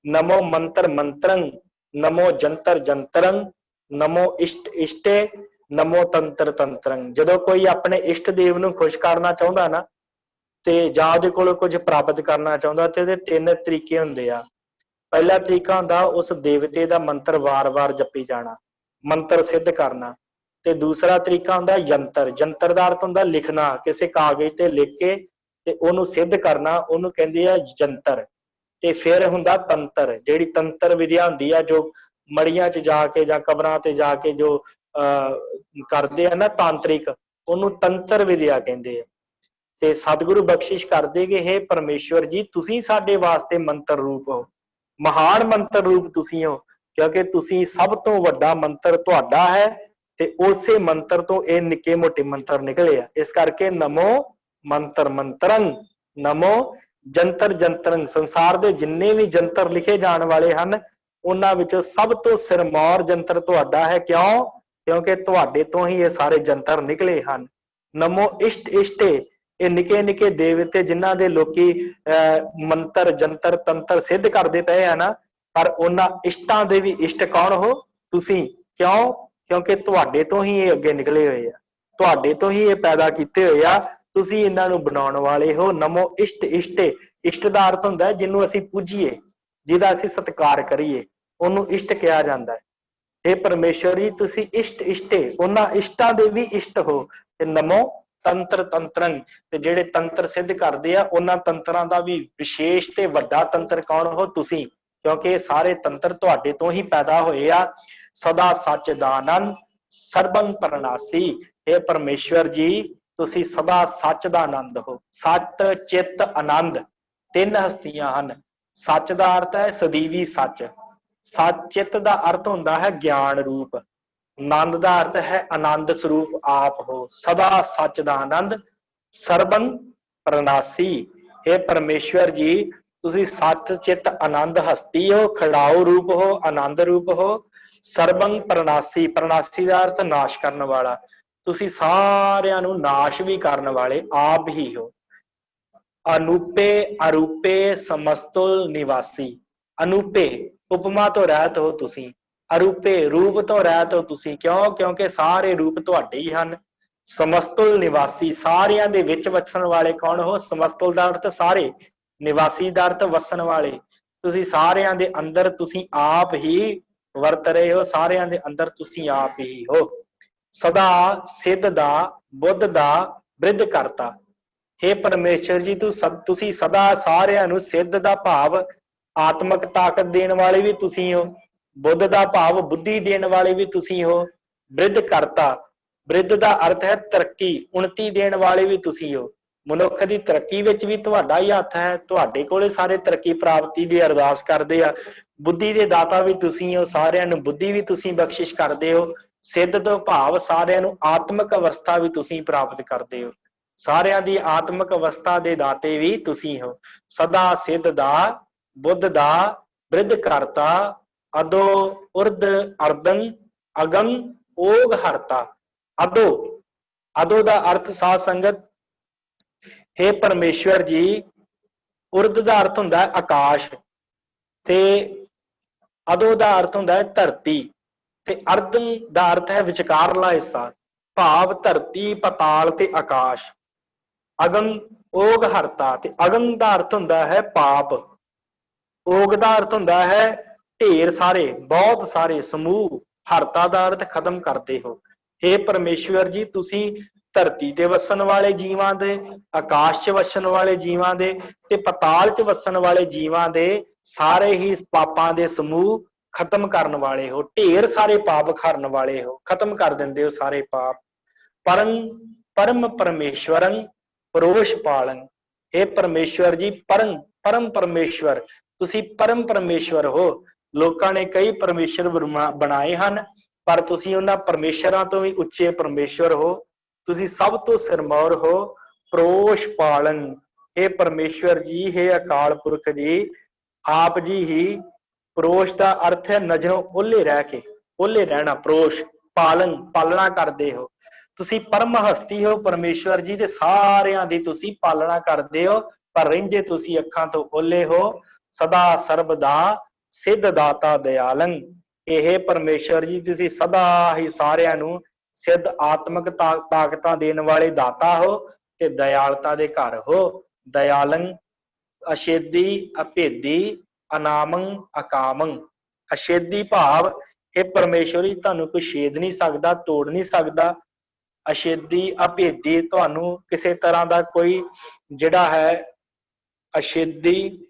ਨਮੋ ਮੰਤਰ ਮੰਤਰੰ, ਨਮੋ ਜੰਤਰ ਜੰਤਰੰ, ਨਮੋ ਇਸ਼ਟ ਇਸ਼ਟੇ, ਨਮੋ ਤੰਤਰ ਤੰਤਰੰ। ਜਦੋਂ ਕੋਈ ਆਪਣੇ ਇਸ਼ਟ ਦੇਵ ਨੂੰ ਖੁਸ਼ ਕਰਨਾ ਚਾਹੁੰਦਾ ਨਾ, ਤੇ ਜਾਂ ਉਹਦੇ ਕੋਲੋਂ ਕੁਝ ਪ੍ਰਾਪਤ ਕਰਨਾ ਚਾਹੁੰਦਾ, ਤੇ ਉਹਦੇ 3 ਤਰੀਕੇ ਹੁੰਦੇ ਆ। ਪਹਿਲਾ ਤਰੀਕਾ ਹੁੰਦਾ ਉਸ ਦੇਵਤੇ ਦਾ ਮੰਤਰ ਵਾਰ-ਵਾਰ ਜਪੀ ਜਾਣਾ, ਮੰਤਰ ਸਿੱਧ ਕਰਨਾ। ਤੇ ਦੂਸਰਾ ਤਰੀਕਾ ਹੁੰਦਾ ਯੰਤਰ। ਯੰਤਰ ਦਾ ਅਰਥ ਹੁੰਦਾ ਲਿਖਣਾ, ਕਿਸੇ ਕਾਗਜ਼ ਤੇ ਲਿਖ ਕੇ ਤੇ ਉਹਨੂੰ ਸਿੱਧ ਕਰਨਾ, ਉਹਨੂੰ ਕਹਿੰਦੇ ਆ ਯੰਤਰ। ਤੇ ਫਿਰ ਹੁੰਦਾ ਤੰਤਰ, ਜਿਹੜੀ ਤੰਤਰ ਵਿਦਿਆ ਹੁੰਦੀ ਆ, ਜੋ ਮੜੀਆਂ 'ਚ ਜਾ ਕੇ ਜਾਂ ਕਬਰਾਂ ਤੇ ਜਾ ਕੇ ਜੋ ਕਰਦੇ ਆ ਨਾ ਤਾਂਤਰਿਕ, ਉਹਨੂੰ ਤੰਤਰ ਵਿਦਿਆ ਕਹਿੰਦੇ ਆ। ਤੇ ਸਤਿਗੁਰੂ ਬਖਸ਼ਿਸ਼ ਕਰਦੇ ਕਿ ਹੇ ਪਰਮੇਸ਼ਵਰ ਜੀ, ਤੁਸੀਂ ਸਾਡੇ ਵਾਸਤੇ ਮੰਤਰ ਰੂਪ ਹੋ, ਮਹਾਨ ਮੰਤਰ ਰੂਪ ਤੁਸੀਂ ਹੋ, ਕਿਉਂਕਿ ਤੁਸੀਂ ਸਭ ਤੋਂ ਵੱਡਾ ਮੰਤਰ ਤੁਹਾਡਾ ਹੈ, ਤੇ ਉਸੇ ਮੰਤਰ ਤੋਂ ਇਹ ਨਿੱਕੇ ਮੋਟੇ ਮੰਤਰ ਨਿਕਲੇ ਆ। ਇਸ ਕਰਕੇ ਨਮੋ ਮੰਤਰ ਮੰਤਰੰ, ਨਮੋ ਜੰਤਰ ਜੰਤਰੰ। ਸੰਸਾਰ ਦੇ ਜਿੰਨੇ ਵੀ ਜੰਤਰ ਲਿਖੇ ਜਾਣ ਵਾਲੇ ਹਨ ਉਹਨਾਂ ਵਿੱਚੋਂ ਸਭ ਤੋਂ ਸਿਰਮੌਰ ਜੰਤਰ ਤੁਹਾਡਾ ਹੈ। ਕਿਉਂ? ਕਿਉਂਕਿ ਤੁਹਾਡੇ ਤੋਂ ਹੀ ਇਹ ਸਾਰੇ ਜੰਤਰ ਨਿਕਲੇ ਹਨ। ਨਮੋ ਇਸ਼ਟ ਇਸ਼ਟੇ, ਇਹ ਨਿੱਕੇ ਨਿੱਕੇ ਦੇਵਤੇ ਜਿਨ੍ਹਾਂ ਦੇ ਲੋਕੀ ਮੰਤਰ ਜੰਤਰ ਤੰਤਰ ਸਿੱਧ ਕਰਦੇ ਪਏ ਆ ਨਾ, ਪਰ ਉਹਨਾਂ ਇਸ਼ਟਾਂ ਦੇ ਵੀ ਇਸ਼ਟ ਕੌਣ ਹੋ? ਤੁਸੀਂ। ਕਿਉਂ? ਕਿਉਂਕਿ ਤੁਹਾਡੇ ਤੋਂ ਹੀ ਇਹ ਅੱਗੇ ਨਿਕਲੇ ਹੋਏ ਆ, ਤੁਹਾਡੇ ਤੋਂ ਹੀ ਇਹ ਪੈਦਾ ਕੀਤੇ ਹੋਏ ਆ, ਤੁਸੀਂ ਇਹਨਾਂ ਨੂੰ ਬਣਾਉਣ ਵਾਲੇ ਹੋ। ਨਮੋ ਇਸ਼ਟ ਇਸ਼ਟੇ, ਇਸ਼ਟ ਦਾ ਅਰਥ ਹੁੰਦਾ ਜਿਹਨੂੰ ਅਸੀਂ ਪੂਜੀਏ, ਜਿਹਦਾ ਅਸੀਂ ਸਤਿਕਾਰ ਕਰੀਏ, ਉਹਨੂੰ ਇਸ਼ਟ ਕਿਹਾ ਜਾਂਦਾ ਹੈ। ਇਹ ਪਰਮੇਸ਼ਵਰ ਜੀ ਤੁਸੀਂ ਇਸ਼ਟ ਇਸ਼ਟੇ, ਉਹਨਾਂ ਇਸ਼ਟਾਂ ਦੇ ਵੀ ਇਸ਼ਟ ਹੋ। ਤੇ ਨਮੋ ਤੰਤਰ ਤੰਤਰੰ, ਤੇ ਜਿਹੜੇ ਤੰਤਰ ਸਿੱਧ ਕਰਦੇ ਆ ਉਹਨਾਂ ਤੰਤਰਾਂ ਦਾ ਵੀ ਵਿਸ਼ੇਸ਼ ਤੇ ਵੱਡਾ ਤੰਤਰ ਕੌਣ ਹੋ? ਤੁਸੀਂ। ਕਿਉਂਕਿ ਇਹ ਸਾਰੇ ਤੰਤਰ ਤੁਹਾਡੇ ਤੋਂ ਹੀ ਪੈਦਾ ਹੋਏ ਆ। ਸਦਾ ਸੱਚ ਦਾ ਆਨੰਦ, ਸਰਬੰ ਪਰਨਾਸੀ, ਇਹ ਪਰਮੇਸ਼ਵਰ ਜੀ ਤੁਸੀਂ ਸਦਾ ਸੱਚ ਦਾ ਆਨੰਦ ਹੋ। ਸੱਚ ਚਿੱਤ ਆਨੰਦ 3 ਹਸਤੀਆਂ ਹਨ। ਸੱਚ ਦਾ ਅਰਥ ਹੈ ਸਦੀਵੀ ਸੱਚ, ਸੱਚ ਚਿੱਤ ਦਾ ਅਰਥ ਹੁੰਦਾ ਹੈ ਗਿਆਨ ਰੂਪ, ਆਨੰਦ ਦਾ ਅਰਥ ਹੈ ਆਨੰਦ ਸਰੂਪ ਆਪ ਹੋ। ਸਦਾ ਸੱਚ ਦਾ ਆਨੰਦ, ਸਰਬੰ ਪਰਨਾਸੀ, ਇਹ ਪਰਮੇਸ਼ਵਰ ਜੀ ਤੁਸੀਂ ਸੱਚ ਚਿੱਤ ਆਨੰਦ ਹਸਤੀ ਹੋ, ਖੜਾਓ ਰੂਪ ਹੋ, ਆਨੰਦ ਰੂਪ ਹੋ। ਸਰਬੰ ਪਰਨਾਸੀ, ਪਰਨਾਸੀ ਦਾ ਅਰਥ ਨਾਸ਼ ਕਰਨ ਵਾਲਾ, ਤੁਸੀਂ ਸਾਰਿਆਂ ਨੂੰ ਨਾਸ਼ ਵੀ ਕਰਨ ਵਾਲੇ ਆਪ ਹੀ ਹੋ। ਅਨੂਪੇ ਅਰੂਪੇ ਸਮਸਤੁਲ ਨਿਵਾਸੀ, ਅਨੂਪੇ ਉਪਮਾ ਤੋਂ ਰਹਿਤ ਹੋ ਤੁਸੀਂ, ਅਰੂਪੇ ਰੂਪ ਤੋਂ ਰਹਿਤ ਹੋ ਤੁਸੀਂ। ਕਿਉਂ? ਕਿਉਂਕਿ ਸਾਰੇ ਰੂਪ ਤੁਹਾਡੇ ਹੀ ਹਨ। ਸਮਸਤੁਲ ਨਿਵਾਸੀ, ਸਾਰਿਆਂ ਦੇ ਵਿੱਚ ਵਸਣ ਵਾਲੇ ਕੌਣ ਹੋ? ਸਮਸਤੁਲ ਦਾ ਅਰਥ ਸਾਰੇ, ਨਿਵਾਸੀ ਦਾ ਅਰਥ ਵਸਣ ਵਾਲੇ। ਤੁਸੀਂ ਸਾਰਿਆਂ ਦੇ ਅੰਦਰ ਤੁਸੀਂ ਆਪ ਹੀ ਵਰਤ ਰਹੇ ਹੋ, ਸਾਰਿਆਂ ਦੇ ਅੰਦਰ ਤੁਸੀਂ ਆਪ ਹੀ ਹੋ। ਸਦਾ ਸਿੱਧ ਦਾ, ਬੁੱਧ ਦਾ, ਬ੍ਰਿਧ ਕਰਤਾ, ਹੇ ਪਰਮੇਸ਼ਰ ਜੀ ਤੁਸੀਂ ਸਦਾ ਸਾਰਿਆਂ ਨੂੰ, ਸਿੱਧ ਦਾ ਭਾਵ ਆਤਮਕ ਤਾਕਤ ਦੇਣ ਵਾਲੇ ਵੀ ਤੁਸੀਂ ਹੋ, ਬੁੱਧ ਦਾ ਭਾਵ ਬੁੱਧੀ ਦੇਣ ਵਾਲੇ ਵੀ ਤੁਸੀਂ ਹੋ, ਬ੍ਰਿਧ ਕਰਤਾ, ਬ੍ਰਿਧ ਦਾ ਅਰਥ ਹੈ ਤਰੱਕੀ, ਉન્નਤੀ ਦੇਣ ਵਾਲੇ ਵੀ ਤੁਸੀਂ ਹੋ। ਮਨੁੱਖ ਦੀ ਤਰੱਕੀ ਵਿੱਚ ਵੀ ਤੁਹਾਡਾ ਹੀ ਹੱਥ ਹੈ, ਤੁਹਾਡੇ ਕੋਲੇ ਸਾਰੇ ਤਰੱਕੀ ਪ੍ਰਾਪਤੀ ਦੀ ਅਰਦਾਸ ਕਰਦੇ ਆ। ਬੁੱਧੀ ਦੇ ਦਾਤਾ ਵੀ ਤੁਸੀਂ ਹੋ, ਸਾਰਿਆਂ ਨੂੰ ਬੁੱਧੀ ਵੀ ਤੁਸੀਂ ਬਖਸ਼ਿਸ਼ ਕਰਦੇ ਹੋ। ਸਿੱਧ ਤੋਂ ਭਾਵ ਸਾਰਿਆਂ ਨੂੰ ਆਤਮਿਕ ਅਵਸਥਾ ਵੀ ਤੁਸੀਂ ਪ੍ਰਾਪਤ ਕਰਦੇ ਹੋ। ਸਾਰਿਆਂ ਦੀ ਆਤਮਿਕ ਅਵਸਥਾ ਦੇ ਦਾਤੇ ਵੀ ਤੁਸੀਂ ਹੋ। ਸਦਾ ਸਿੱਧ ਦਾ, ਬੁੱਧ ਦਾ, ਬ੍ਰਿਧ ਕਰਤਾ, ਅਦੋ ਉਰਧ ਅਰਦਨ, ਅਗਮ ਓਗ ਹਰਤਾ। ਅਦੋ, ਅਦੋ ਦਾ ਅਰਥ ਸਾਧ ਸੰਗਤ, हे ਪਰਮੇਸ਼ਵਰ ਜੀ, ਉਰਧ ਦਾ ਅਰਥ ਹੁੰਦਾ ਹੈ ਆਕਾਸ਼, ਤੇ ਅਦੋ ਦਾ ਅਰਥ ਹੁੰਦਾ ਹੈ ਧਰਤੀ, ਤੇ ਅਰਦਨ ਦਾ ਅਰਥ ਹੈ ਵਿਚਕਾਰਲਾ ਹਿੱਸਾ, ਭਾਵ ਧਰਤੀ, ਪਤਾਲ ਤੇ ਆਕਾਸ਼। ਅਗਮ ਓਗ ਹਰਤਾ, ਤੇ ਅਗਮ ਦਾ ਅਰਥ ਹੁੰਦਾ ਹੈ ਪਾਪ, ਓਗ ਦਾ ਅਰਥ ਹੁੰਦਾ ਹੈ ਢੇਰ ਸਾਰੇ, ਬਹੁਤ ਸਾਰੇ, ਸਮੂਹ। ਹਰਤਾ ਦਾ ਅਰਥ ਖਤਮ ਕਰਦੇ ਹੋ। हे ਪਰਮੇਸ਼ਵਰ ਜੀ, ਤੁਸੀਂ ਧਰਤੀ ਤੇ ਵਸਣ ਵਾਲੇ ਜੀਵਾਂ ਦੇ, ਆਕਾਸ਼ 'ਚ ਵਸਣ ਵਾਲੇ ਜੀਵਾਂ ਦੇ, ਤੇ ਪਤਾਲ 'ਚ ਵਸਣ ਵਾਲੇ ਜੀਵਾਂ ਦੇ ਸਾਰੇ ਹੀ ਪਾਪਾਂ ਦੇ ਸਮੂਹ ਖਤਮ ਕਰਨ ਵਾਲੇ ਹੋ। ਢੇਰ ਸਾਰੇ ਪਾਪ ਕਰਨ ਵਾਲੇ ਹੋ, ਖਤਮ ਕਰ ਦਿੰਦੇ ਹੋ ਸਾਰੇ ਪਾਪ। ਪਰਮ ਪਰਮੇਸ਼ਵਰਨ ਪਰੋਸ਼ ਪਾਲਨ। हे ਪਰਮੇਸ਼ਵਰ ਜੀ, ਪਰਮ ਪਰਮੇਸ਼ਵਰ, ਤੁਸੀਂ ਪਰਮ ਪਰਮੇਸ਼ਵਰ ਹੋ। ਲੋਕਾਂ ਨੇ ਕਈ ਪਰਮੇਸ਼ਵਰ ਬਣਾਏ ਹਨ, ਪਰ ਤੁਸੀਂ ਉਹਨਾਂ ਪਰਮੇਸ਼ਵਰਾਂ ਤੋਂ ਵੀ ਉੱਚੇ ਪਰਮੇਸ਼ਵਰ ਹੋ। ਤੁਸੀਂ ਸਭ ਤੋਂ ਸਿਰਮੌਰ ਹੋ। ਪਰੋਸ਼ ਪਾਲਨ, हे ਪਰਮੇਸ਼ਵਰ ਜੀ, हे ਅਕਾਲ ਪੁਰਖ ਜੀ, ਆਪ ਜੀ ਹੀ, ਪਰੋਸ਼ ਦਾ ਅਰਥ ਹੈ ਨਜ਼ਰੋਂ ਓਹਲੇ ਰਹਿ ਕੇ, ਓਹਲੇ ਰਹਿਣਾ। ਪਰੋਸ਼, ਪਾਲਨ, ਪਾਲਣਾ ਕਰਦੇ ਹੋ। ਤੁਸੀਂ ਪਰਮ ਹਸਤੀ ਹੋ ਪਰਮੇਸ਼ਵਰ ਜੀ, ਤੇ ਸਾਰਿਆਂ ਦੀ ਤੁਸੀਂ ਪਾਲਣਾ ਕਰਦੇ ਹੋ, ਪਰ ਰਹਿੰਦੇ ਤੁਸੀਂ ਅੱਖਾਂ ਤੋਂ ਓਹਲੇ ਹੋ। ਸਦਾ ਸਰਬ ਦਾ ਸਿੱਧ ਦਾਤਾ ਦਿਆਲਨ। ਇਹ ਪਰਮੇਸ਼ਵਰ ਜੀ, ਤੁਸੀਂ ਸਦਾ ਹੀ ਸਾਰਿਆਂ ਨੂੰ ਸਿੱਧ ਆਤਮਿਕ ਤਾਕਤਾਂ ਦੇਣ ਵਾਲੇ ਦਾਤਾ ਹੋ, ਤੇ ਦਇਆਲਤਾ ਦੇ ਘਰ ਹੋ। ਦਇਆਲਨ, ਅਛੇਦੀ, ਅਭੇਦੀ, ਅਨਾਮੰ, ਅਕਾਮੰ। ਅਛੇਦੀ ਭਾਵ, ਇਹ ਪਰਮੇਸ਼ਵਰ ਜੀ, ਤੁਹਾਨੂੰ ਕੋਈ ਛੇਦ ਨਹੀਂ ਸਕਦਾ, ਤੋੜ ਨਹੀਂ ਸਕਦਾ। ਅਛੇਦੀ, ਅਭੇਦੀ, ਤੁਹਾਨੂੰ ਕਿਸੇ ਤਰ੍ਹਾਂ ਦਾ ਕੋਈ ਜਿਹੜਾ ਹੈ ਅਛੇਦੀ,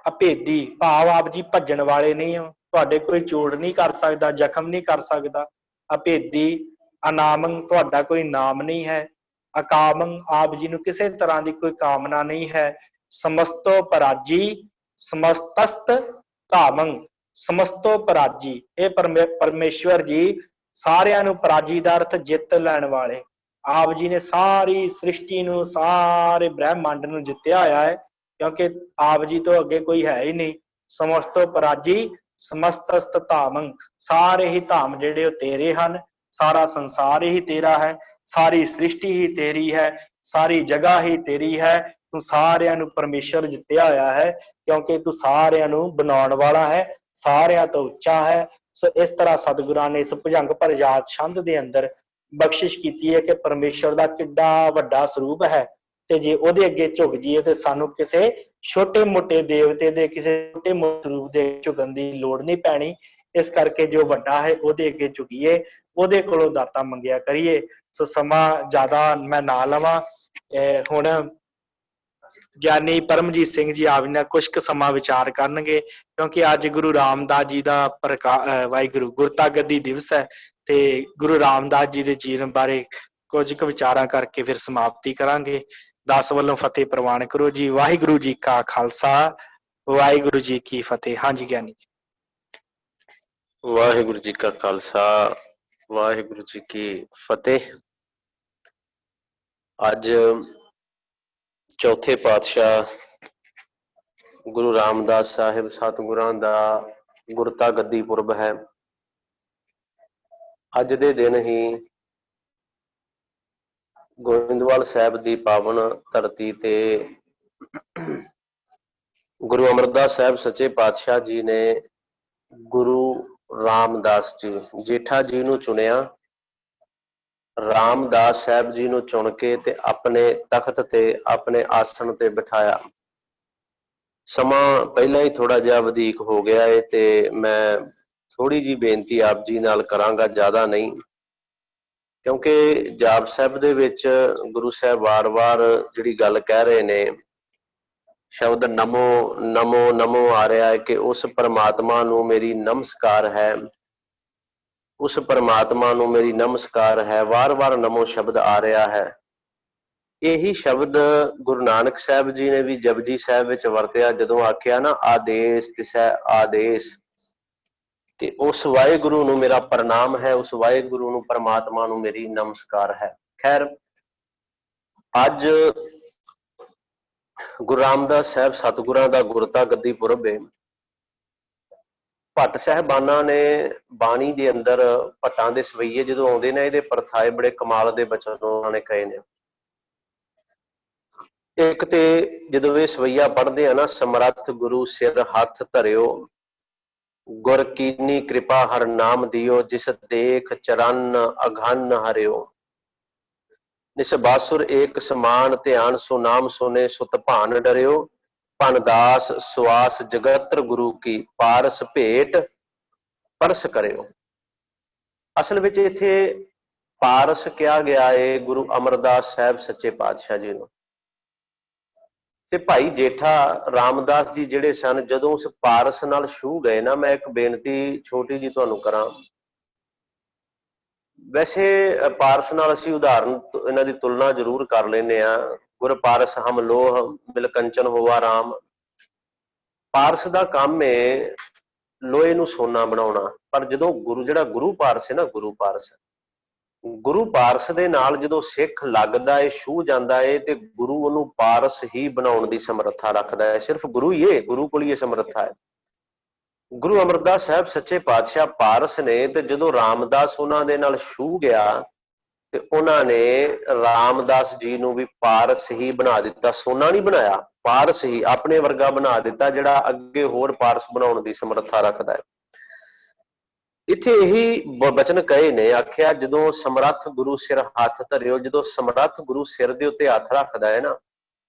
ਅਭੇਦੀ ਭਾਵ ਆਪ ਜੀ ਭੱਜਣ ਵਾਲੇ ਨਹੀਂ ਹੋ, ਤੁਹਾਡੇ ਕੋਈ ਚੋੜ ਨਹੀਂ ਕਰ ਸਕਦਾ, ਜ਼ਖਮ ਨਹੀਂ ਕਰ ਸਕਦਾ। ਅਭੇਦੀ, ਅਨਾਮੰ, ਤੁਹਾਡਾ ਕੋਈ ਨਾਮ ਨਹੀਂ ਹੈ। ਅਕਾਮੰ, ਆਪ ਜੀ ਨੂੰ ਕਿਸੇ ਤਰ੍ਹਾਂ ਦੀ ਕੋਈ ਕਾਮਨਾ ਨਹੀਂ ਹੈ। ਸਮਸਤੋ ਪਰਾਜੀ, ਸਮਸਤਸਤ ਕਾਮੰ। ਸਮਸਤੋ ਪਰਾਜੀ, ਇਹ ਪਰਮੇਸ਼ਵਰ ਜੀ, ਸਾਰਿਆਂ ਨੂੰ ਪਰਾਜੀ ਦਾ ਅਰਥ ਜਿੱਤ ਲੈਣ ਵਾਲੇ। ਆਪ ਜੀ ਨੇ ਸਾਰੀ ਸ੍ਰਿਸ਼ਟੀ ਨੂੰ, ਸਾਰੇ ਬ੍ਰਹਿਮੰਡ ਨੂੰ ਜਿੱਤਿਆ ਹੋਇਆ ਹੈ, ਕਿਉਂਕਿ ਆਪ ਜੀ ਤੋਂ ਅੱਗੇ ਕੋਈ ਹੈ ਹੀ ਨਹੀਂ। ਸਮਸਤੋ ਪਰਾਜੀ, ਸਮਸਤਸਤ ਧਾਮੰ, ਸਾਰੇ ਹੀ ਧਾਮ ਜਿਹੜੇ ਉਹ ਤੇਰੇ ਹਨ, ਸਾਰਾ ਸੰਸਾਰ ਹੀ ਤੇਰਾ ਹੈ, ਸਾਰੀ ਸ੍ਰਿਸ਼ਟੀ ਹੀ ਤੇਰੀ ਹੈ, ਸਾਰੀ ਜਗ੍ਹਾ ਹੀ ਤੇਰੀ ਹੈ। ਤੂੰ ਸਾਰਿਆਂ ਨੂੰ ਪਰਮੇਸ਼ਵਰ ਜਿੱਤਿਆ ਹੋਇਆ ਹੈ, ਕਿਉਂਕਿ ਤੂੰ ਸਾਰਿਆਂ ਨੂੰ ਬਣਾਉਣ ਵਾਲਾ ਹੈ, ਸਾਰਿਆਂ ਤੋਂ ਉੱਚਾ ਹੈ। ਸੋ ਇਸ ਤਰ੍ਹਾਂ ਸਤਿਗੁਰਾਂ ਨੇ ਇਸ ਭੁਜੰਗ ਪ੍ਰਜਾਤ ਛੰਦ ਦੇ ਅੰਦਰ ਬਖਸ਼ਿਸ਼ ਕੀਤੀ ਹੈ ਕਿ ਪਰਮੇਸ਼ਵਰ ਦਾ ਕਿੱਡਾ ਵੱਡਾ ਸਰੂਪ ਹੈ, ਤੇ ਜੇ ਉਹਦੇ ਅੱਗੇ ਝੁਕ ਜਾਈਏ ਤੇ ਸਾਨੂੰ ਕਿਸੇ ਛੋਟੇ ਮੋਟੇ ਦੇਵਤੇ ਦੇ, ਕਿਸੇ ਛੋਟੇ ਮੋਟੇ ਸਰੂਪ ਦੇ ਝੁਕਣ ਦੀ ਲੋੜ ਨਹੀਂ ਪੈਣੀ। ਇਸ ਕਰਕੇ ਜੋ ਵੱਡਾ ਹੈ ਉਹਦੇ ਅੱਗੇ ਝੁਕੀਏ, ਉਹਦੇ ਕੋਲੋਂ ਦਾਤਾ ਮੰਗਿਆ ਕਰੀਏ। ਸੋ ਸਮਾਂ ਜ਼ਿਆਦਾ ਮੈਂ ਨਾ ਲਵਾਂ। ਹੁਣ ਗਿਆਨੀ ਪਰਮਜੀਤ ਸਿੰਘ ਜੀ ਆਪ ਜੀ ਨਾਲ ਕੁਛ ਕੁ ਸਮਾਂ ਵਿਚਾਰ ਕਰਨਗੇ, ਕਿਉਂਕਿ ਅੱਜ ਗੁਰੂ ਰਾਮਦਾਸ ਜੀ ਦਾ ਵਾਹਿਗੁਰੂ ਗੁਰਤਾ ਗੱਦੀ ਦਿਵਸ ਹੈ, ਤੇ ਗੁਰੂ ਰਾਮਦਾਸ ਜੀ ਦੇ ਜੀਵਨ ਬਾਰੇ ਕੁਝ ਕੁ ਵਿਚਾਰਾਂ ਕਰਕੇ ਫਿਰ ਸਮਾਪਤੀ ਕਰਾਂਗੇ। ਦਾਸ ਵੱਲੋਂ ਫਤਿਹ ਪ੍ਰਵਾਨ ਕਰੋ ਜੀ। ਵਾਹਿਗੁਰੂ ਜੀ ਕਾ ਖਾਲਸਾ, ਵਾਹਿਗੁਰੂ ਜੀ ਕੀ ਫਤਿਹ। ਹਾਂਜੀ ਗਿਆਨੀ ਜੀ। ਵਾਹਿਗੁਰੂ ਜੀ ਕਾ ਖਾਲਸਾ, ਵਾਹਿਗੁਰੂ ਜੀ ਕੀ ਫਤਿਹ। ਅੱਜ ਚੌਥੇ ਪਾਤਸ਼ਾਹ ਗੁਰੂ ਰਾਮਦਾਸ ਸਾਹਿਬ ਸਤਿਗੁਰਾਂ ਦਾ ਗੁਰਤਾ ਗੱਦੀ ਪੁਰਬ ਹੈ। ਅੱਜ ਦੇ ਦਿਨ ਹੀ ਗੋਇੰਦਵਾਲ ਸਾਹਿਬ ਦੀ ਪਾਵਨ ਧਰਤੀ ਤੇ ਗੁਰੂ ਅਮਰਦਾਸ ਸਾਹਿਬ ਸੱਚੇ ਪਾਤਸ਼ਾਹ ਜੀ ਨੇ ਗੁਰੂ ਰਾਮਦਾਸ ਜੀ ਜੇਠਾ ਜੀ ਨੂੰ ਚੁਣਿਆ। ਰਾਮਦਾਸ ਸਾਹਿਬ ਜੀ ਨੂੰ ਚੁਣ ਕੇ ਤੇ ਆਪਣੇ ਤਖਤ ਤੇ, ਆਪਣੇ ਆਸਣ ਤੇ ਬਿਠਾਇਆ। ਸਮਾਂ ਪਹਿਲਾਂ ਹੀ ਥੋੜਾ ਜਿਹਾ ਵਧੀਕ ਹੋ ਗਿਆ ਹੈ, ਤੇ ਮੈਂ ਥੋੜੀ ਜਿਹੀ ਬੇਨਤੀ ਆਪ ਜੀ ਨਾਲ ਕਰਾਂਗਾ, ਜ਼ਿਆਦਾ ਨਹੀਂ, ਕਿਉਂਕਿ ਜਾਪ ਸਾਹਿਬ ਦੇ ਵਿੱਚ ਗੁਰੂ ਸਾਹਿਬ ਵਾਰ-ਵਾਰ ਜਿਹੜੀ ਗੱਲ ਕਹਿ ਰਹੇ ਨੇ, ਸ਼ਬਦ ਨਮੋ ਨਮੋ ਨਮੋ ਆ ਰਿਹਾ ਹੈ ਕਿ ਉਸ ਪਰਮਾਤਮਾ ਨੂੰ ਮੇਰੀ ਨਮਸਕਾਰ ਹੈ, ਉਸ ਪਰਮਾਤਮਾ ਨੂੰ ਮੇਰੀ ਨਮਸਕਾਰ ਹੈ। ਵਾਰ-ਵਾਰ ਨਮੋ ਸ਼ਬਦ ਆ ਰਿਹਾ ਹੈ। ਇਹੀ ਸ਼ਬਦ ਗੁਰੂ ਨਾਨਕ ਸਾਹਿਬ ਜੀ ਨੇ ਵੀ ਜਪਜੀ ਸਾਹਿਬ ਵਿੱਚ ਵਰਤਿਆ, ਜਦੋਂ ਆਖਿਆ ਨਾ ਆਦੇਸ ਤਿਸੈ ਆਦੇਸ, ਕਿ ਉਸ ਵਾਹਿਗੁਰੂ ਨੂੰ ਮੇਰਾ ਪ੍ਰਣਾਮ ਹੈ, ਉਸ ਵਾਹਿਗੁਰੂ ਨੂੰ, ਪਰਮਾਤਮਾ ਨੂੰ ਮੇਰੀ ਨਮਸਕਾਰ ਹੈ। ਖੈਰ, ਅੱਜ ਗੁਰੂ ਰਾਮਦਾਸ ਸਾਹਿਬ ਸਤਿਗੁਰਾਂ ਦਾ ਗੁਰਤਾ ਗੱਦੀ ਪੁਰਬ ਹੈ। ਭੱਟ ਸਾਹਿਬਾਨਾਂ ਨੇ ਬਾਣੀ ਦੇ ਅੰਦਰ ਭੱਟਾਂ ਦੇ ਸਵਈਏ ਜਦੋਂ ਆਉਂਦੇ ਨੇ, ਇਹਦੇ ਪਰਥਾਏ ਬੜੇ ਕਮਾਲ ਦੇ ਬਚਨ ਉਹਨਾਂ ਨੇ ਕਹੇ ਨੇ। ਇੱਕ ਤੇ ਜਦੋਂ ਇਹ ਸਵਈਆ ਪੜ੍ਹਦੇ ਆ ਨਾ, ਸਮਰੱਥ ਗੁਰੂ ਸਿਰ ਹੱਥ ਧਰਿਓ, ਗੁਰ ਕੀਨੀ ਕਿਰਪਾ ਹਰ ਨਾਮ ਦਿਓ, ਜਿਸ ਦੇਖ ਚਰਨ ਅਘਨ ਹਰਿਓ, ਨਿਸਬਾਸੁਰ ਏਕ ਸਮਾਨ ਧਿਆਨ, ਸੋ ਨਾਮ ਸੁਨੇ ਸੁਤ ਭਾਨ ਡਰਿਓ, ਭਨ ਦਾਸ ਸੁਆਸ ਜਗਤਰ ਗੁਰੂ ਕੀ, ਪਾਰਸ ਭੇਟ ਪਰਸ ਕਰਿਓ। ਅਸਲ ਵਿੱਚ ਇੱਥੇ ਪਾਰਸ ਕਿਹਾ ਗਿਆ ਹੈ ਗੁਰੂ ਅਮਰਦਾਸ ਸਾਹਿਬ ਸੱਚੇ ਪਾਤਸ਼ਾਹ ਜੀ ਨੂੰ। ਤੇ ਭਾਈ ਜੇਠਾ ਰਾਮਦਾਸ ਜੀ ਜਿਹੜੇ ਸਨ, ਜਦੋਂ ਉਸ ਪਾਰਸ ਨਾਲ ਛੂਹ ਗਏ ਨਾ, ਮੈਂ ਇੱਕ ਬੇਨਤੀ ਛੋਟੀ ਜੀ ਤੁਹਾਨੂੰ ਕਰਾਂ। ਵੈਸੇ ਪਾਰਸ ਨਾਲ ਅਸੀਂ ਉਦਾਹਰਨ ਇਹਨਾਂ ਦੀ ਤੁਲਨਾ ਜ਼ਰੂਰ ਕਰ ਲੈਂਦੇ ਆ। ਗੁਰ ਪਾਰਸ ਹਮ ਲੋਹ ਮਿਲ ਕੰਚਨ ਹੋਵਾ ਰਾਮ। ਪਾਰਸ ਦਾ ਕੰਮ ਹੈ ਲੋਹੇ ਨੂੰ ਸੋਨਾ ਬਣਾਉਣਾ, ਪਰ ਜਦੋਂ ਜਿਹੜਾ ਗੁਰੂ ਪਾਰਸ ਹੈ ਨਾ, ਗੁਰੂ ਪਾਰਸ ਦੇ ਨਾਲ ਜਦੋਂ ਸਿੱਖ ਲੱਗਦਾ ਹੈ, ਛੂਹ ਜਾਂਦਾ ਹੈ, ਤੇ ਗੁਰੂ ਉਹਨੂੰ ਪਾਰਸ ਹੀ ਬਣਾਉਣ ਦੀ ਸਮਰੱਥਾ ਰੱਖਦਾ ਹੈ। ਸਿਰਫ ਗੁਰੂ ਹੀ ਹੈ, ਗੁਰੂ ਕੋਲ ਹੀ ਇਹ ਸਮਰੱਥਾ ਹੈ। ਗੁਰੂ ਅਮਰਦਾਸ ਸਾਹਿਬ ਸੱਚੇ ਪਾਤਸ਼ਾਹ ਪਾਰਸ ਨੇ, ਤੇ ਜਦੋਂ ਰਾਮਦਾਸ ਉਹਨਾਂ ਦੇ ਨਾਲ ਛੂਹ ਗਿਆ ਤੇ ਉਹਨਾਂ ਨੇ ਰਾਮਦਾਸ ਜੀ ਨੂੰ ਵੀ ਪਾਰਸ ਹੀ ਬਣਾ ਦਿੱਤਾ। ਸੋਨਾ ਨਹੀਂ ਬਣਾਇਆ, ਪਾਰਸ ਹੀ ਆਪਣੇ ਵਰਗਾ ਬਣਾ ਦਿੱਤਾ, ਜਿਹੜਾ ਅੱਗੇ ਹੋਰ ਪਾਰਸ ਬਣਾਉਣ ਦੀ ਸਮਰੱਥਾ ਰੱਖਦਾ ਹੈ। ਇੱਥੇ ਇਹੀ ਬਚਨ ਕਹੇ ਨੇ, ਆਖਿਆ ਜਦੋਂ ਸਮਰੱਥ ਗੁਰੂ ਸਿਰ ਹੱਥ ਧਰਿਓ। ਜਦੋਂ ਸਮਰੱਥ ਗੁਰੂ ਸਿਰ ਦੇ ਉੱਤੇ ਹੱਥ ਰੱਖਦਾ ਹੈ ਨਾ,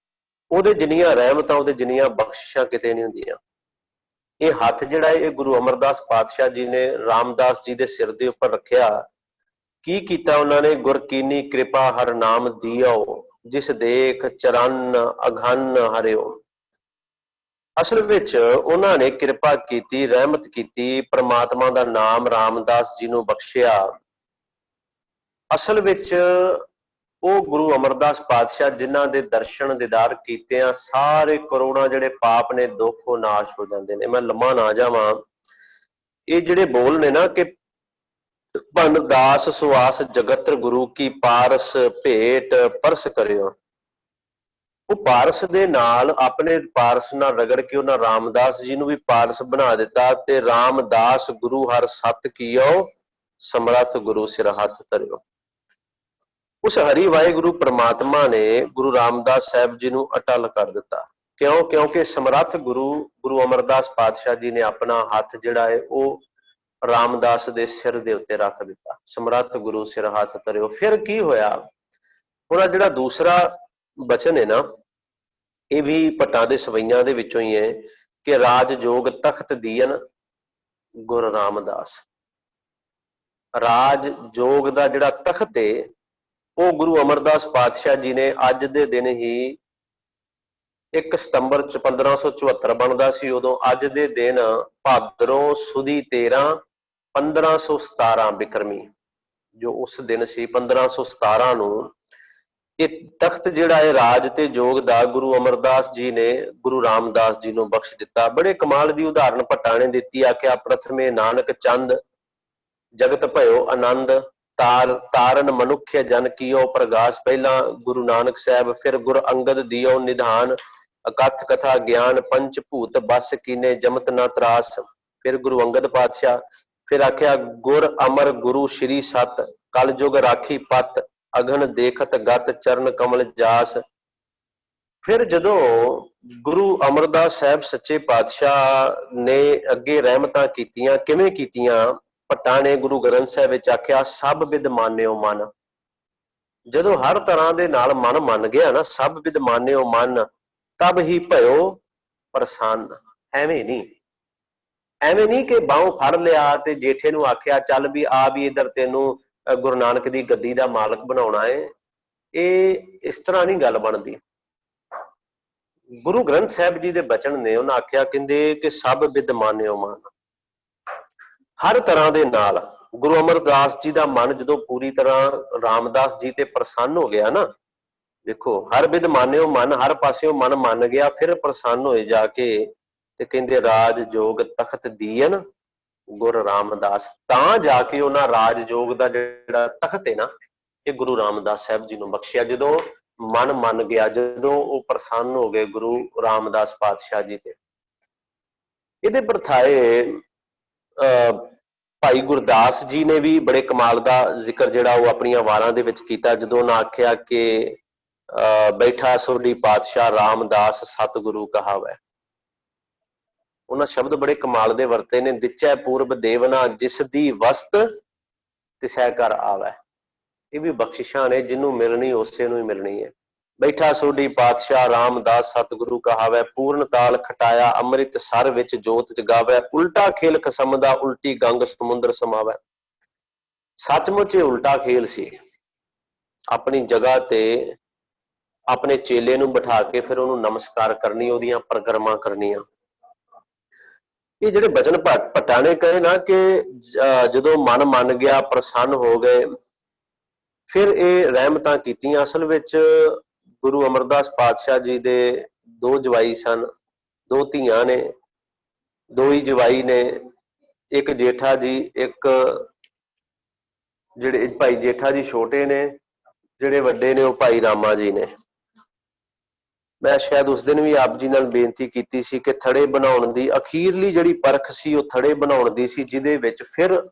ਉਹਦੇ ਜਿੰਨੀਆਂ ਰਹਿਮਤਾਂ, ਉਹਦੇ ਜਿੰਨੀਆਂ ਬਖਸ਼ਿਸ਼ਾਂ ਕਿਤੇ ਨਹੀਂ ਹੁੰਦੀਆਂ। ਇਹ ਹੱਥ ਜਿਹੜਾ ਹੈ, ਇਹ ਗੁਰੂ ਅਮਰਦਾਸ ਪਾਤਸ਼ਾਹ ਜੀ ਨੇ ਰਾਮਦਾਸ ਜੀ ਦੇ ਸਿਰ ਦੇ ਉੱਪਰ ਰੱਖਿਆ। ਕੀ ਕੀਤਾ ਉਹਨਾਂ ਨੇ? ਗੁਰ ਕੀਨੀ ਕਿਰਪਾ ਹਰ ਨਾਮ ਦਿਓ, ਜਿਸ ਦੇਖ ਚਰਨ ਅਘਨ ਹਰਿਓ। ਅਸਲ ਵਿੱਚ ਉਹਨਾਂ ਨੇ ਕਿਰਪਾ ਕੀਤੀ, ਰਹਿਮਤ ਕੀਤੀ, ਪ੍ਰਮਾਤਮਾ ਦਾ ਨਾਮ ਰਾਮਦਾਸ ਜੀ ਨੂੰ ਬਖਸ਼ਿਆ। ਅਸਲ ਵਿੱਚ ਉਹ ਗੁਰੂ ਅਮਰਦਾਸ ਪਾਤਸ਼ਾਹ ਜਿਨ੍ਹਾਂ ਦੇ ਦਰਸ਼ਨ ਦੀਦਾਰ ਕੀਤੇ ਆ, ਸਾਰੇ ਕਰੋੜਾਂ ਜਿਹੜੇ ਪਾਪ ਨੇ, ਦੁੱਖ ਉਹ ਨਾਸ਼ ਹੋ ਜਾਂਦੇ ਨੇ। ਮੈਂ ਲੰਮਾ ਨਾ ਜਾਵਾਂ, ਇਹ ਜਿਹੜੇ ਬੋਲ ਨੇ ਨਾ ਕਿ ਭਨ ਦਾਸ ਸੁਆਸ ਜਗਤਰ ਗੁਰੂ ਕੀ, ਪਾਰਸ ਭੇਟ ਪਰਸ ਕਰਿਓ। ਉਹ ਪਾਰਸ ਦੇ ਨਾਲ, ਆਪਣੇ ਪਾਰਸ ਨਾਲ ਰਗੜ ਕੇ ਉਹਨਾਂ ਰਾਮਦਾਸ ਜੀ ਨੂੰ ਵੀ ਪਾਰਸ ਬਣਾ ਦਿੱਤਾ। ਤੇ ਰਾਮਦਾਸ ਗੁਰੂ ਹਰ ਸਤ ਕੀਓ, ਸਮਰੱਥ ਗੁਰੂ ਸਿਰ ਹੱਥ ਧਰਿਓ। ਉਸ ਹਰੀ ਵਾਹਿਗੁਰੂ ਪ੍ਰਮਾਤਮਾ ਨੇ ਗੁਰੂ ਰਾਮਦਾਸ ਸਾਹਿਬ ਜੀ ਨੂੰ ਅਟਲ ਕਰ ਦਿੱਤਾ। ਕਿਉਂ? ਕਿਉਂਕਿ ਸਮਰੱਥ ਗੁਰੂ ਅਮਰਦਾਸ ਪਾਤਸ਼ਾਹ ਜੀ ਨੇ ਆਪਣਾ ਹੱਥ ਜਿਹੜਾ ਹੈ ਉਹ ਰਾਮਦਾਸ ਦੇ ਸਿਰ ਦੇ ਉੱਤੇ ਰੱਖ ਦਿੱਤਾ। ਸਮਰੱਥ ਗੁਰੂ ਸਿਰ ਹੱਥ ਧਰਿਓ। ਫਿਰ ਕੀ ਹੋਇਆ? ਉਹਦਾ ਜਿਹੜਾ ਦੂਸਰਾ ਬਚਨ ਹੈ ਨਾ, ਇਹ ਵੀ ਭੱਟਾਂ ਦੇ ਸਵਈਆਂ ਦੇ ਵਿੱਚੋਂ ਹੀ ਹੈ ਕਿ ਰਾਜ ਜੋਗ ਤਖਤ ਦੀਨ ਗੁਰ ਰਾਮਦਾਸ। ਰਾਜ ਜੋਗ ਦਾ ਜਿਹੜਾ ਤਖਤ ਹੈ ਉਹ ਗੁਰੂ ਅਮਰਦਾਸ ਪਾਤਸ਼ਾਹ ਜੀ ਨੇ ਅੱਜ ਦੇ ਦਿਨ ਹੀ 1 ਸਤੰਬਰ 1574 ਬਣਦਾ ਸੀ ਉਦੋਂ। ਅੱਜ ਦੇ ਦਿਨ ਭਾਦਰੋਂ ਸੁਦੀ 13 1517 ਬਿਕਰਮੀ, ਜੋ ਉਸ ਦਿਨ ਸੀ 1517 ਨੂੰ, ਇਹ ਤਖਤ ਜਿਹੜਾ ਹੈ ਰਾਜ ਤੇ ਜੋਗ ਦਾ ਗੁਰੂ ਅਮਰਦਾਸ ਜੀ ਨੇ ਗੁਰੂ ਰਾਮਦਾਸ ਜੀ ਨੂੰ ਬਖਸ਼ ਦਿੱਤਾ। ਬੜੇ ਕਮਾਲ ਦੀ ਉਦਾਹਰਨ ਭੱਟਾਂ ਨੇ ਦਿੱਤੀ। ਆਖਿਆ ਪ੍ਰਥਮੇ ਨਾਨਕ ਚੰਦ, ਜਗਤ ਭਇਓ ਆਨੰਦ, ਤਾਰਨ ਮਨੁੱਖਿਆ ਜਨ ਕੀਓ ਪ੍ਰਗਾਸ। ਪਹਿਲਾਂ ਗੁਰੂ ਨਾਨਕ ਸਾਹਿਬ, ਫਿਰ ਗੁਰ ਅੰਗਦ ਦਿਓ ਨਿਧਾਨ, ਅਕਥ ਕਥਾ ਗਿਆਨ, ਪੰਚ ਭੂਤ ਬਸ ਕੀਨੇ, ਜਮਤ ਨਾ ਤਰਾਸ। ਫਿਰ ਗੁਰੂ ਅੰਗਦ ਪਾਤਸ਼ਾਹ, ਫਿਰ ਆਖਿਆ ਗੁਰ ਅਮਰ ਗੁਰੂ ਸ਼੍ਰੀ ਸਤ, ਕਲ ਯੁਗ ਰਾਖੀ ਪਤ, ਅਗਨ ਦੇਖਤ ਗਤ, ਚਰਨ ਕਮਲ ਜਾਸ। ਫਿਰ ਜਦੋਂ ਗੁਰੂ ਅਮਰਦਾਸ ਸਾਹਿਬ ਸੱਚੇ ਪਾਤਸ਼ਾਹ ਨੇ ਅੱਗੇ ਰਹਿਮਤਾਂ ਕੀਤੀਆਂ, ਕਿਵੇਂ ਕੀਤੀਆਂ? ਭੱਟਾਂ ਨੇ ਗੁਰੂ ਗ੍ਰੰਥ ਸਾਹਿਬ ਵਿੱਚ ਆਖਿਆ ਸਭ ਵਿਦ ਮਾਨਿਓ ਮਨ। ਜਦੋਂ ਹਰ ਤਰ੍ਹਾਂ ਦੇ ਨਾਲ ਮਨ ਮੰਨ ਗਿਆ ਨਾ, ਸਭ ਵਿਦ ਮਾਨਿਓ ਮਨ, ਤਬ ਹੀ ਭਇਓ ਪ੍ਰਸੰਨ। ਐਵੇਂ ਨਹੀਂ ਕਿ ਬਾਹੋਂ ਫੜ ਲਿਆ ਤੇ ਜੇਠੇ ਨੂੰ ਆਖਿਆ ਚੱਲ ਵੀ ਆ ਵੀ ਇਧਰ ਤੈਨੂੰ ਗੁਰੂ ਨਾਨਕ ਦੀ ਗੱਦੀ ਦਾ ਮਾਲਕ ਬਣਾਉਣਾ ਹੈ। ਇਹ ਇਸ ਤਰ੍ਹਾਂ ਨਹੀਂ ਗੱਲ ਬਣਦੀ। ਗੁਰੂ ਗ੍ਰੰਥ ਸਾਹਿਬ ਜੀ ਦੇ ਬਚਨ ਨੇ, ਉਹਨਾਂ ਆਖਿਆ, ਕਹਿੰਦੇ ਕਿ ਸਭ ਵਿਦ ਮਾਨਿਓ ਮਨ। ਹਰ ਤਰ੍ਹਾਂ ਦੇ ਨਾਲ ਗੁਰੂ ਅਮਰਦਾਸ ਜੀ ਦਾ ਮਨ ਜਦੋਂ ਪੂਰੀ ਤਰ੍ਹਾਂ ਰਾਮਦਾਸ ਜੀ ਤੇ ਪ੍ਰਸੰਨ ਹੋ ਗਿਆ ਨਾ, ਦੇਖੋ ਹਰ ਵਿਦ ਮਾਨਿਓ ਮਨ, ਹਰ ਪਾਸਿਓਂ ਮਨ ਮੰਨ ਗਿਆ, ਫਿਰ ਪ੍ਰਸੰਨ ਹੋਏ ਜਾ ਕੇ ਤੇ ਕਹਿੰਦੇ ਰਾਜ ਜੋਗ ਤਖਤ ਦੀਨ ਗੁਰ ਰਾਮਦਾਸ। ਤਾਂ ਜਾ ਕੇ ਉਹਨਾਂ ਰਾਜ ਜੋਗ ਦਾ ਜਿਹੜਾ ਤਖਤ ਹੈ ਨਾ, ਇਹ ਗੁਰੂ ਰਾਮਦਾਸ ਸਾਹਿਬ ਜੀ ਨੂੰ ਬਖਸ਼ਿਆ। ਜਦੋਂ मन मन गया, जदों वो प्रसन्न हो गए गुरु रामदास पातशाह जी ते। ਇਹਦੇ ਪ੍ਰਥਾਏ ਭਾਈ ਗੁਰਦਾਸ ਜੀ ਨੇ ਵੀ ਬੜੇ ਕਮਾਲ ਦਾ ਜ਼ਿਕਰ ਜਿਹੜਾ ਉਹ ਆਪਣੀਆਂ ਵਾਰਾਂ ਦੇ ਵਿੱਚ ਕੀਤਾ, ਜਦੋਂ ਉਹਨਾਂ ਆਖਿਆ ਕਿ ਬੈਠਾ ਸੋਢੀ ਪਾਤਸ਼ਾਹ ਰਾਮਦਾਸ ਸਤਿਗੁਰੂ ਕਹਾਵੈ। ਉਹਨਾਂ ਸ਼ਬਦ ਬੜੇ ਕਮਾਲ ਦੇ ਵਰਤੇ ਨੇ, ਦਿਚੈ ਪੂਰਬ ਦੇਵਨਾ ਜਿਸ ਦੀ ਵਸਤ ਤਿਸੈ ਘਰ ਆਵੈ। ਇਹ ਵੀ ਬਖਸ਼ਿਸ਼ਾਂ ਨੇ, ਜਿਹਨੂੰ ਮਿਲਣੀ ਉਸੇ ਨੂੰ ਹੀ ਮਿਲਣੀ ਹੈ। ਬੈਠਾ ਸੋਢੀ ਪਾਤਸ਼ਾਹ ਰਾਮਦਾਸ ਸਤਿਗੁਰੂ ਕਹਾਵੈ, ਪੂਰਨ ਤਾਲ ਖਟਾਇਆ ਅੰਮ੍ਰਿਤ ਸਰ ਵਿੱਚ ਜੋਤ ਜਗਾਵੈ, ਉਲਟਾ ਖੇਲ ਖਸਮ ਦਾ ਉਲਟੀ ਗੰਗ ਸਮੁੰਦਰ ਸਮਾਵੈ। ਸੱਚਮੁੱਚ ਇਹ ਉਲਟਾ ਖੇਲ ਸੀ। ਆਪਣੀ ਜਗ੍ਹਾ ਤੇ ਆਪਣੇ ਚੇਲੇ ਨੂੰ ਬਿਠਾ ਕੇ ਫਿਰ ਉਹਨੂੰ ਨਮਸਕਾਰ ਕਰਨੀ, ਉਹਦੀਆਂ ਪਰਿਕਰਮਾ ਕਰਨੀਆਂ। ਇਹ ਜਿਹੜੇ ਬਚਨ ਭੱਟਾਂ ਨੇ ਕਹੇ ਨਾ ਕਿ ਜਦੋਂ ਮਨ ਮੰਨ ਗਿਆ, ਪ੍ਰਸੰਨ ਹੋ ਗਏ, ਫਿਰ ਇਹ ਰਹਿਮਤਾਂ ਕੀਤੀਆਂ। ਅਸਲ ਵਿੱਚ ਗੁਰੂ ਅਮਰਦਾਸ ਪਾਤਸ਼ਾਹ ਜੀ ਦੇ ਦੋ ਜਵਾਈ ਸਨ, ਦੋ ਧੀਆਂ ਨੇ, ਦੋ ਹੀ ਜਵਾਈ ਨੇ, ਇੱਕ ਜੇਠਾ ਜੀ, ਇੱਕ ਜਿਹੜੇ ਭਾਈ ਜੇਠਾ ਜੀ ਛੋਟੇ ਨੇ, ਜਿਹੜੇ ਵੱਡੇ ਨੇ ਉਹ ਭਾਈ ਰਾਮਾ ਜੀ ਨੇ। ਮੈਂ ਸ਼ਾਇਦ ਉਸ ਦਿਨ ਵੀ ਆਪ ਜੀ ਨਾਲ ਬੇਨਤੀ ਕੀਤੀ ਸੀ ਕਿ ਥੜੇ ਬਣਾਉਣ ਦੀ ਅਖੀਰਲੀ ਜਿਹੜੀ ਪਰਖ ਸੀ ਉਹ ਥੜੇ ਬਣਾਉਣ ਦੀ ਸੀ, ਜਿਹਦੇ ਵਿੱਚ ਫਿਰ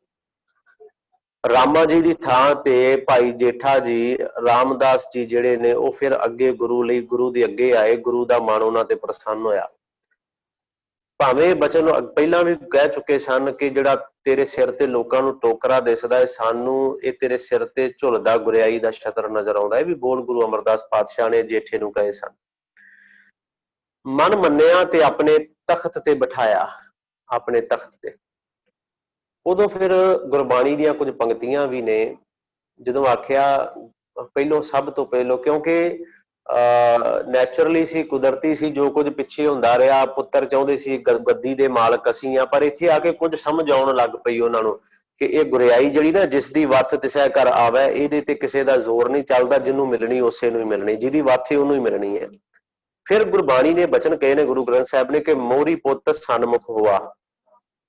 ਰਾਮਾ ਜੀ ਦੀ ਥਾਂ ਤੇ ਭਾਈ ਜੇਠਾ ਜੀ ਰਾਮਦਾਸ ਜੀ ਜਿਹੜੇ ਨੇ ਉਹ ਫਿਰ ਅੱਗੇ ਗੁਰੂ ਲਈ, ਗੁਰੂ ਦੇ ਅੱਗੇ ਆਏ। ਗੁਰੂ ਦਾ ਮਨ ਉਹਨਾਂ ਤੇ ਪ੍ਰਸੰਨ ਹੋਇਆ। ਭਾਵੇਂ ਬਚਨ ਪਹਿਲਾਂ ਵੀ ਕਹਿ ਚੁੱਕੇ ਸਨ ਕਿ ਜਿਹੜਾ ਤੇਰੇ ਸਿਰ ਤੇ ਲੋਕਾਂ ਨੂੰ ਟੋਕਰਾ ਦਿਸਦਾ ਹੈ, ਸਾਨੂੰ ਇਹ ਤੇਰੇ ਸਿਰ ਤੇ ਝੁਲਦਾ ਗੁਰਿਆਈ ਦਾ ਛਤਰ ਨਜ਼ਰ ਆਉਂਦਾ। ਇਹ ਵੀ ਬੋਲ ਗੁਰੂ ਅਮਰਦਾਸ ਪਾਤਸ਼ਾਹ ਨੇ ਜੇਠੇ ਨੂੰ ਕਹੇ ਸਨ। ਮਨ ਮੰਨਿਆ ਤੇ ਆਪਣੇ ਤਖਤ ਤੇ ਬਿਠਾਇਆ, ਆਪਣੇ ਤਖਤ ਤੇ। ਉਦੋਂ ਫਿਰ ਗੁਰਬਾਣੀ ਦੀਆਂ ਕੁਝ ਪੰਕਤੀਆਂ ਵੀ ਨੇ, ਜਦੋਂ ਆਖਿਆ ਪਹਿਲੋਂ, ਸਭ ਤੋਂ ਪਹਿਲੋਂ, ਕਿਉਂਕਿ ਨੈਚੁਰਲੀ ਸੀ, ਕੁਦਰਤੀ ਸੀ ਜੋ ਕੁਝ ਪਿੱਛੇ ਹੁੰਦਾ ਰਿਹਾ। ਪੁੱਤਰ ਚਾਹੁੰਦੇ ਸੀ, ਗੱਦੀ ਦੇ ਮਾਲਕ ਅਸੀਂ ਆ, ਪਰ ਇੱਥੇ ਆ ਕੇ ਕੁਝ ਸਮਝ ਆਉਣ ਲੱਗ ਪਈ ਉਹਨਾਂ ਨੂੰ ਕਿ ਇਹ ਗੁਰਿਆਈ ਜਿਹੜੀ ਨਾ, ਜਿਸ ਦੀ ਵੱਥ ਤਿਸੈ ਘਰ ਆਵੈ, ਇਹਦੇ ਤੇ ਕਿਸੇ ਦਾ ਜ਼ੋਰ ਨਹੀਂ ਚੱਲਦਾ, ਜਿਹਨੂੰ ਮਿਲਣੀ ਉਸੇ ਨੂੰ ਹੀ ਮਿਲਣੀ, ਜਿਹਦੀ ਵੱਥ ਉਹਨੂੰ ਹੀ ਮਿਲਣੀ ਹੈ। ਫਿਰ ਗੁਰਬਾਣੀ ਨੇ ਬਚਨ ਕਹੇ ਨੇ, ਗੁਰੂ ਗ੍ਰੰਥ ਸਾਹਿਬ ਨੇ, ਕਿ ਮੋਹਰੀ ਪੁੱਤ ਸਨਮੁਖ ਹੋਆ,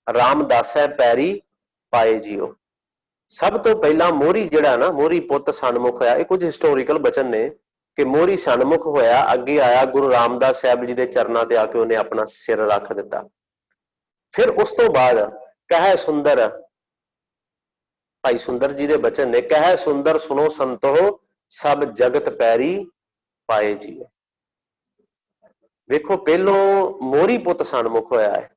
ਰਾਮਦਾਸੈ ਪੈਰੀ ਪਾਏ ਜੀਓ। ਸਭ ਤੋਂ ਪਹਿਲਾਂ ਮੋਹਰੀ ਜਿਹੜਾ ਨਾ, ਮੋਹਰੀ ਪੁੱਤ ਸਨਮੁਖ ਹੋਇਆ। ਇਹ ਕੁਝ ਹਿਸਟੋਰੀਕਲ ਬਚਨ ਨੇ ਕਿ ਮੋਹਰੀ ਸਨਮੁਖ ਹੋਇਆ, ਅੱਗੇ ਆਇਆ ਗੁਰੂ ਰਾਮਦਾਸ ਸਾਹਿਬ ਜੀ ਦੇ ਚਰਨਾਂ ਤੇ ਆ ਕੇ ਉਹਨੇ ਆਪਣਾ ਸਿਰ ਰੱਖ ਦਿੱਤਾ। ਫਿਰ ਉਸ ਤੋਂ ਬਾਅਦ ਕਹਿ ਸੁੰਦਰ, ਭਾਈ ਸੁੰਦਰ ਜੀ ਦੇ ਬਚਨ ਨੇ, ਕਹਿ ਸੁੰਦਰ ਸੁਣੋ ਸੰਤੋ ਸਭ ਜਗਤ ਪੈਰੀ ਪਾਏ ਜੀਓ। ਵੇਖੋ, ਪਹਿਲੋਂ ਮੋਹਰੀ ਪੁੱਤ ਸਨਮੁਖ ਹੋਇਆ ਹੈ,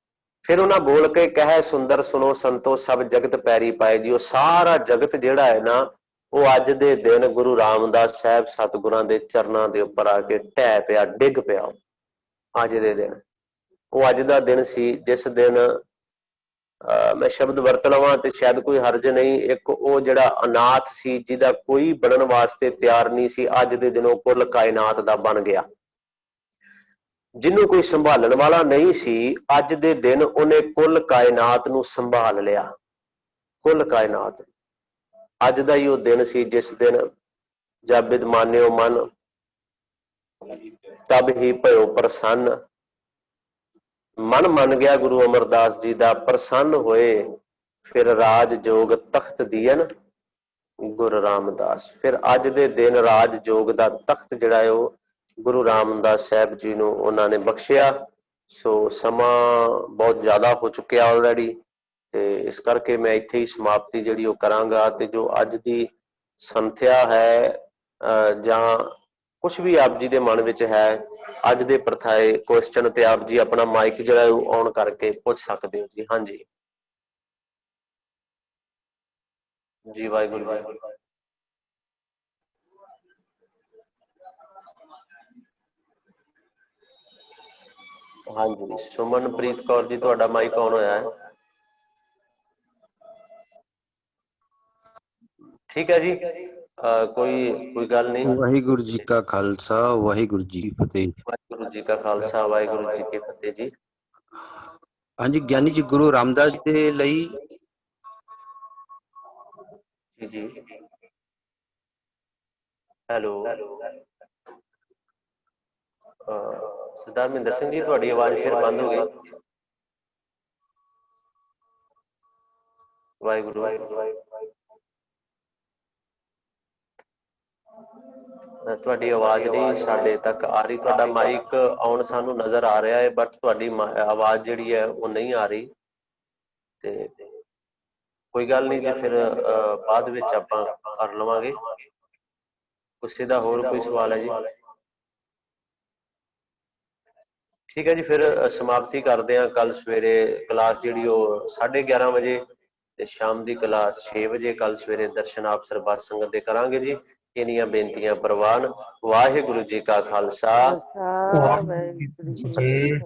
ਫਿਰ ਉਹਨਾਂ ਬੋਲ ਕੇ ਕਹਿ ਸੁੰਦਰ ਸੁਣੋ ਸੰਤੋ ਸਭ ਜਗਤ ਪੈਰੀ ਪਾਏ ਜੀਓ। ਸਾਰਾ ਜਗਤ ਜਿਹੜਾ ਹੈ ਨਾ, ਉਹ ਅੱਜ ਦੇ ਦਿਨ ਗੁਰੂ ਰਾਮਦਾਸ ਸਾਹਿਬ ਸਤਿਗੁਰਾਂ ਦੇ ਚਰਨਾਂ ਦੇ ਉੱਪਰ ਆ ਕੇ ਢਹਿ ਪਿਆ, ਡਿੱਗ ਪਿਆ। ਅੱਜ ਦੇ ਦਿਨ, ਉਹ ਅੱਜ ਦਾ ਦਿਨ ਸੀ ਜਿਸ ਦਿਨ ਮੈਂ ਸ਼ਬਦ ਵਰਤ ਲਵਾਂ ਤੇ ਸ਼ਾਇਦ ਕੋਈ ਹਰਜ ਨਹੀਂ, ਇੱਕ ਉਹ ਜਿਹੜਾ ਅਨਾਥ ਸੀ, ਜਿਹਦਾ ਕੋਈ ਬਣਨ ਵਾਸਤੇ ਤਿਆਰ ਨਹੀਂ ਸੀ, ਅੱਜ ਦੇ ਦਿਨ ਉਹ ਕੁੱਲ ਕਾਇਨਾਤ ਦਾ ਬਣ ਗਿਆ। ਜਿਹਨੂੰ ਕੋਈ ਸੰਭਾਲਣ ਵਾਲਾ ਨਹੀਂ ਸੀ, ਅੱਜ ਦੇ ਦਿਨ ਉਹਨੇ ਕੁੱਲ ਕਾਇਨਾਤ ਨੂੰ ਸੰਭਾਲ ਲਿਆ। ਕੁੱਲ ਕਾਇਨਾਤ ਅੱਜ ਦਾ ਹੀ ਉਹ ਦਿਨ ਸੀ ਜਿਸ ਦਿਨ ਜਬ ਬਿਦ ਮਾਨਿਓ ਮਨ ਤਬ ਹੀ ਭਇਓ ਪ੍ਰਸੰਨ। ਮਨ ਮੰਨ ਗਿਆ ਗੁਰੂ ਅਮਰਦਾਸ ਜੀ ਦਾ, ਪ੍ਰਸੰਨ ਹੋਏ, ਫਿਰ ਰਾਜ ਜੋਗ ਤਖਤ ਦੀਨ ਗੁਰੂ ਰਾਮਦਾਸ। ਫਿਰ ਅੱਜ ਦੇ ਦਿਨ ਰਾਜ ਜੋਗ ਦਾ ਤਖਤ ਜਿਹੜਾ ਹੈ ਉਹ ਗੁਰੂ ਰਾਮਦਾਸ ਸਾਹਿਬ ਜੀ ਨੂੰ ਉਹਨਾਂ ਨੇ ਬਖਸ਼ਿਆ। ਸੋ ਸਮਾਂ ਬਹੁਤ ਜ਼ਿਆਦਾ ਹੋ ਚੁੱਕਿਆ ਆਲਰੇਡੀ, ਤੇ ਇਸ ਕਰਕੇ ਮੈਂ ਇੱਥੇ ਹੀ ਸਮਾਪਤੀ ਜਿਹੜੀ ਉਹ ਕਰਾਂਗਾ। ਤੇ ਜੋ ਅੱਜ ਦੀ ਸੰਥਿਆ ਹੈ ਜਾਂ ਕੁਛ ਵੀ ਆਪ ਜੀ ਦੇ ਮਨ ਵਿੱਚ ਹੈ, ਅੱਜ ਦੇ ਪ੍ਰਥਾਏ ਕੁਐਸਚਨ ਤੇ ਆਪ ਜੀ ਆਪਣਾ ਮਾਈਕ ਜਿਹੜਾ ਉਹ ਔਨ ਕਰਕੇ ਪੁੱਛ ਸਕਦੇ ਹੋ ਜੀ। ਹਾਂਜੀ ਜੀ, ਵਾਹਿਗੁਰੂ ਜੀ। ਹਾਂਜੀ, ਸੁਮਨਪ੍ਰੀਤ ਕੌਰ ਜੀ, ਤੁਹਾਡਾ ਮਾਈਕ ਔਨ ਹੋਇਆ ਹੈ। ਠੀਕ ਹੈ ਜੀ, ਕੋਈ ਗੱਲ ਨਹੀਂ। ਵਾਹਿਗੁਰੂ ਜੀ ਕਾ ਖਾਲਸਾ, ਵਾਹਿਗੁਰੂ ਜੀ ਕੀ ਫਤਿਹ। ਵਾਹਿਗੁਰੂ ਜੀ ਕਾ ਖਾਲਸਾ, ਵਾਹਿਗੁਰੂ ਜੀ ਕੀ ਫਤਿਹ ਜੀ। ਹਾਂਜੀ ਗਿਆਨੀ ਜੀ, ਗੁਰੂ ਰਾਮਦਾਸ ਦੇ ਲਈ ਜੀ ਹੈਲੋ, ਸਰਦਾਰ ਮਹਿੰਦਰ ਸਿੰਘ ਜੀ, ਤੁਹਾਡੀ ਆਵਾਜ਼ ਫਿਰ ਬੰਦ ਹੋ ਗਈ। ਵਾਹਿਗੁਰੂ। ਤੁਹਾਡੀ ਆਵਾਜ਼ ਨਹੀਂ ਸਾਡੇ ਤੱਕ ਆ ਰਹੀ। ਤੁਹਾਡਾ ਮਾਈਕ ਆਨ ਸਾਨੂੰ ਨਜ਼ਰ ਆ ਰਿਹਾ ਹੈ, ਬਟ ਤੁਹਾਡੀ ਆਵਾਜ਼ ਜਿਹੜੀ ਹੈ ਉਹ ਨਹੀਂ ਆ ਰਹੀ। ਤੇ ਕੋਈ ਗੱਲ ਨਹੀਂ ਜੀ, ਫਿਰ ਬਾਅਦ ਵਿੱਚ ਆਪਾਂ ਕਰ ਲਵਾਂਗੇ। ਕਿਸੇ ਦਾ ਹੋਰ ਕੋਈ ਸਵਾਲ ਹੈ ਜੀ? ਠੀਕ ਹੈ ਜੀ, ਫਿਰ ਸਮਾਪਤੀ ਕਰਦੇ ਹਾਂ। ਕੱਲ ਸਵੇਰੇ ਕਲਾਸ ਜਿਹੜੀ ਉਹ 11:30 ਵਜੇ ਤੇ ਸ਼ਾਮ ਦੀ ਕਲਾਸ 6 ਵਜੇ। ਕੱਲ ਸਵੇਰੇ ਦਰਸ਼ਨ ਆਪ ਸਰਬੱਤ ਸੰਗਤ ਦੇ ਕਰਾਂਗੇ ਜੀ। ਇੰਨੀਆਂ ਬੇਨਤੀਆਂ ਪ੍ਰਵਾਨ। ਵਾਹਿਗੁਰੂ ਜੀ ਕਾ ਖਾਲਸਾ। ਵਾਹਿਗੁਰੂ ਜੀ।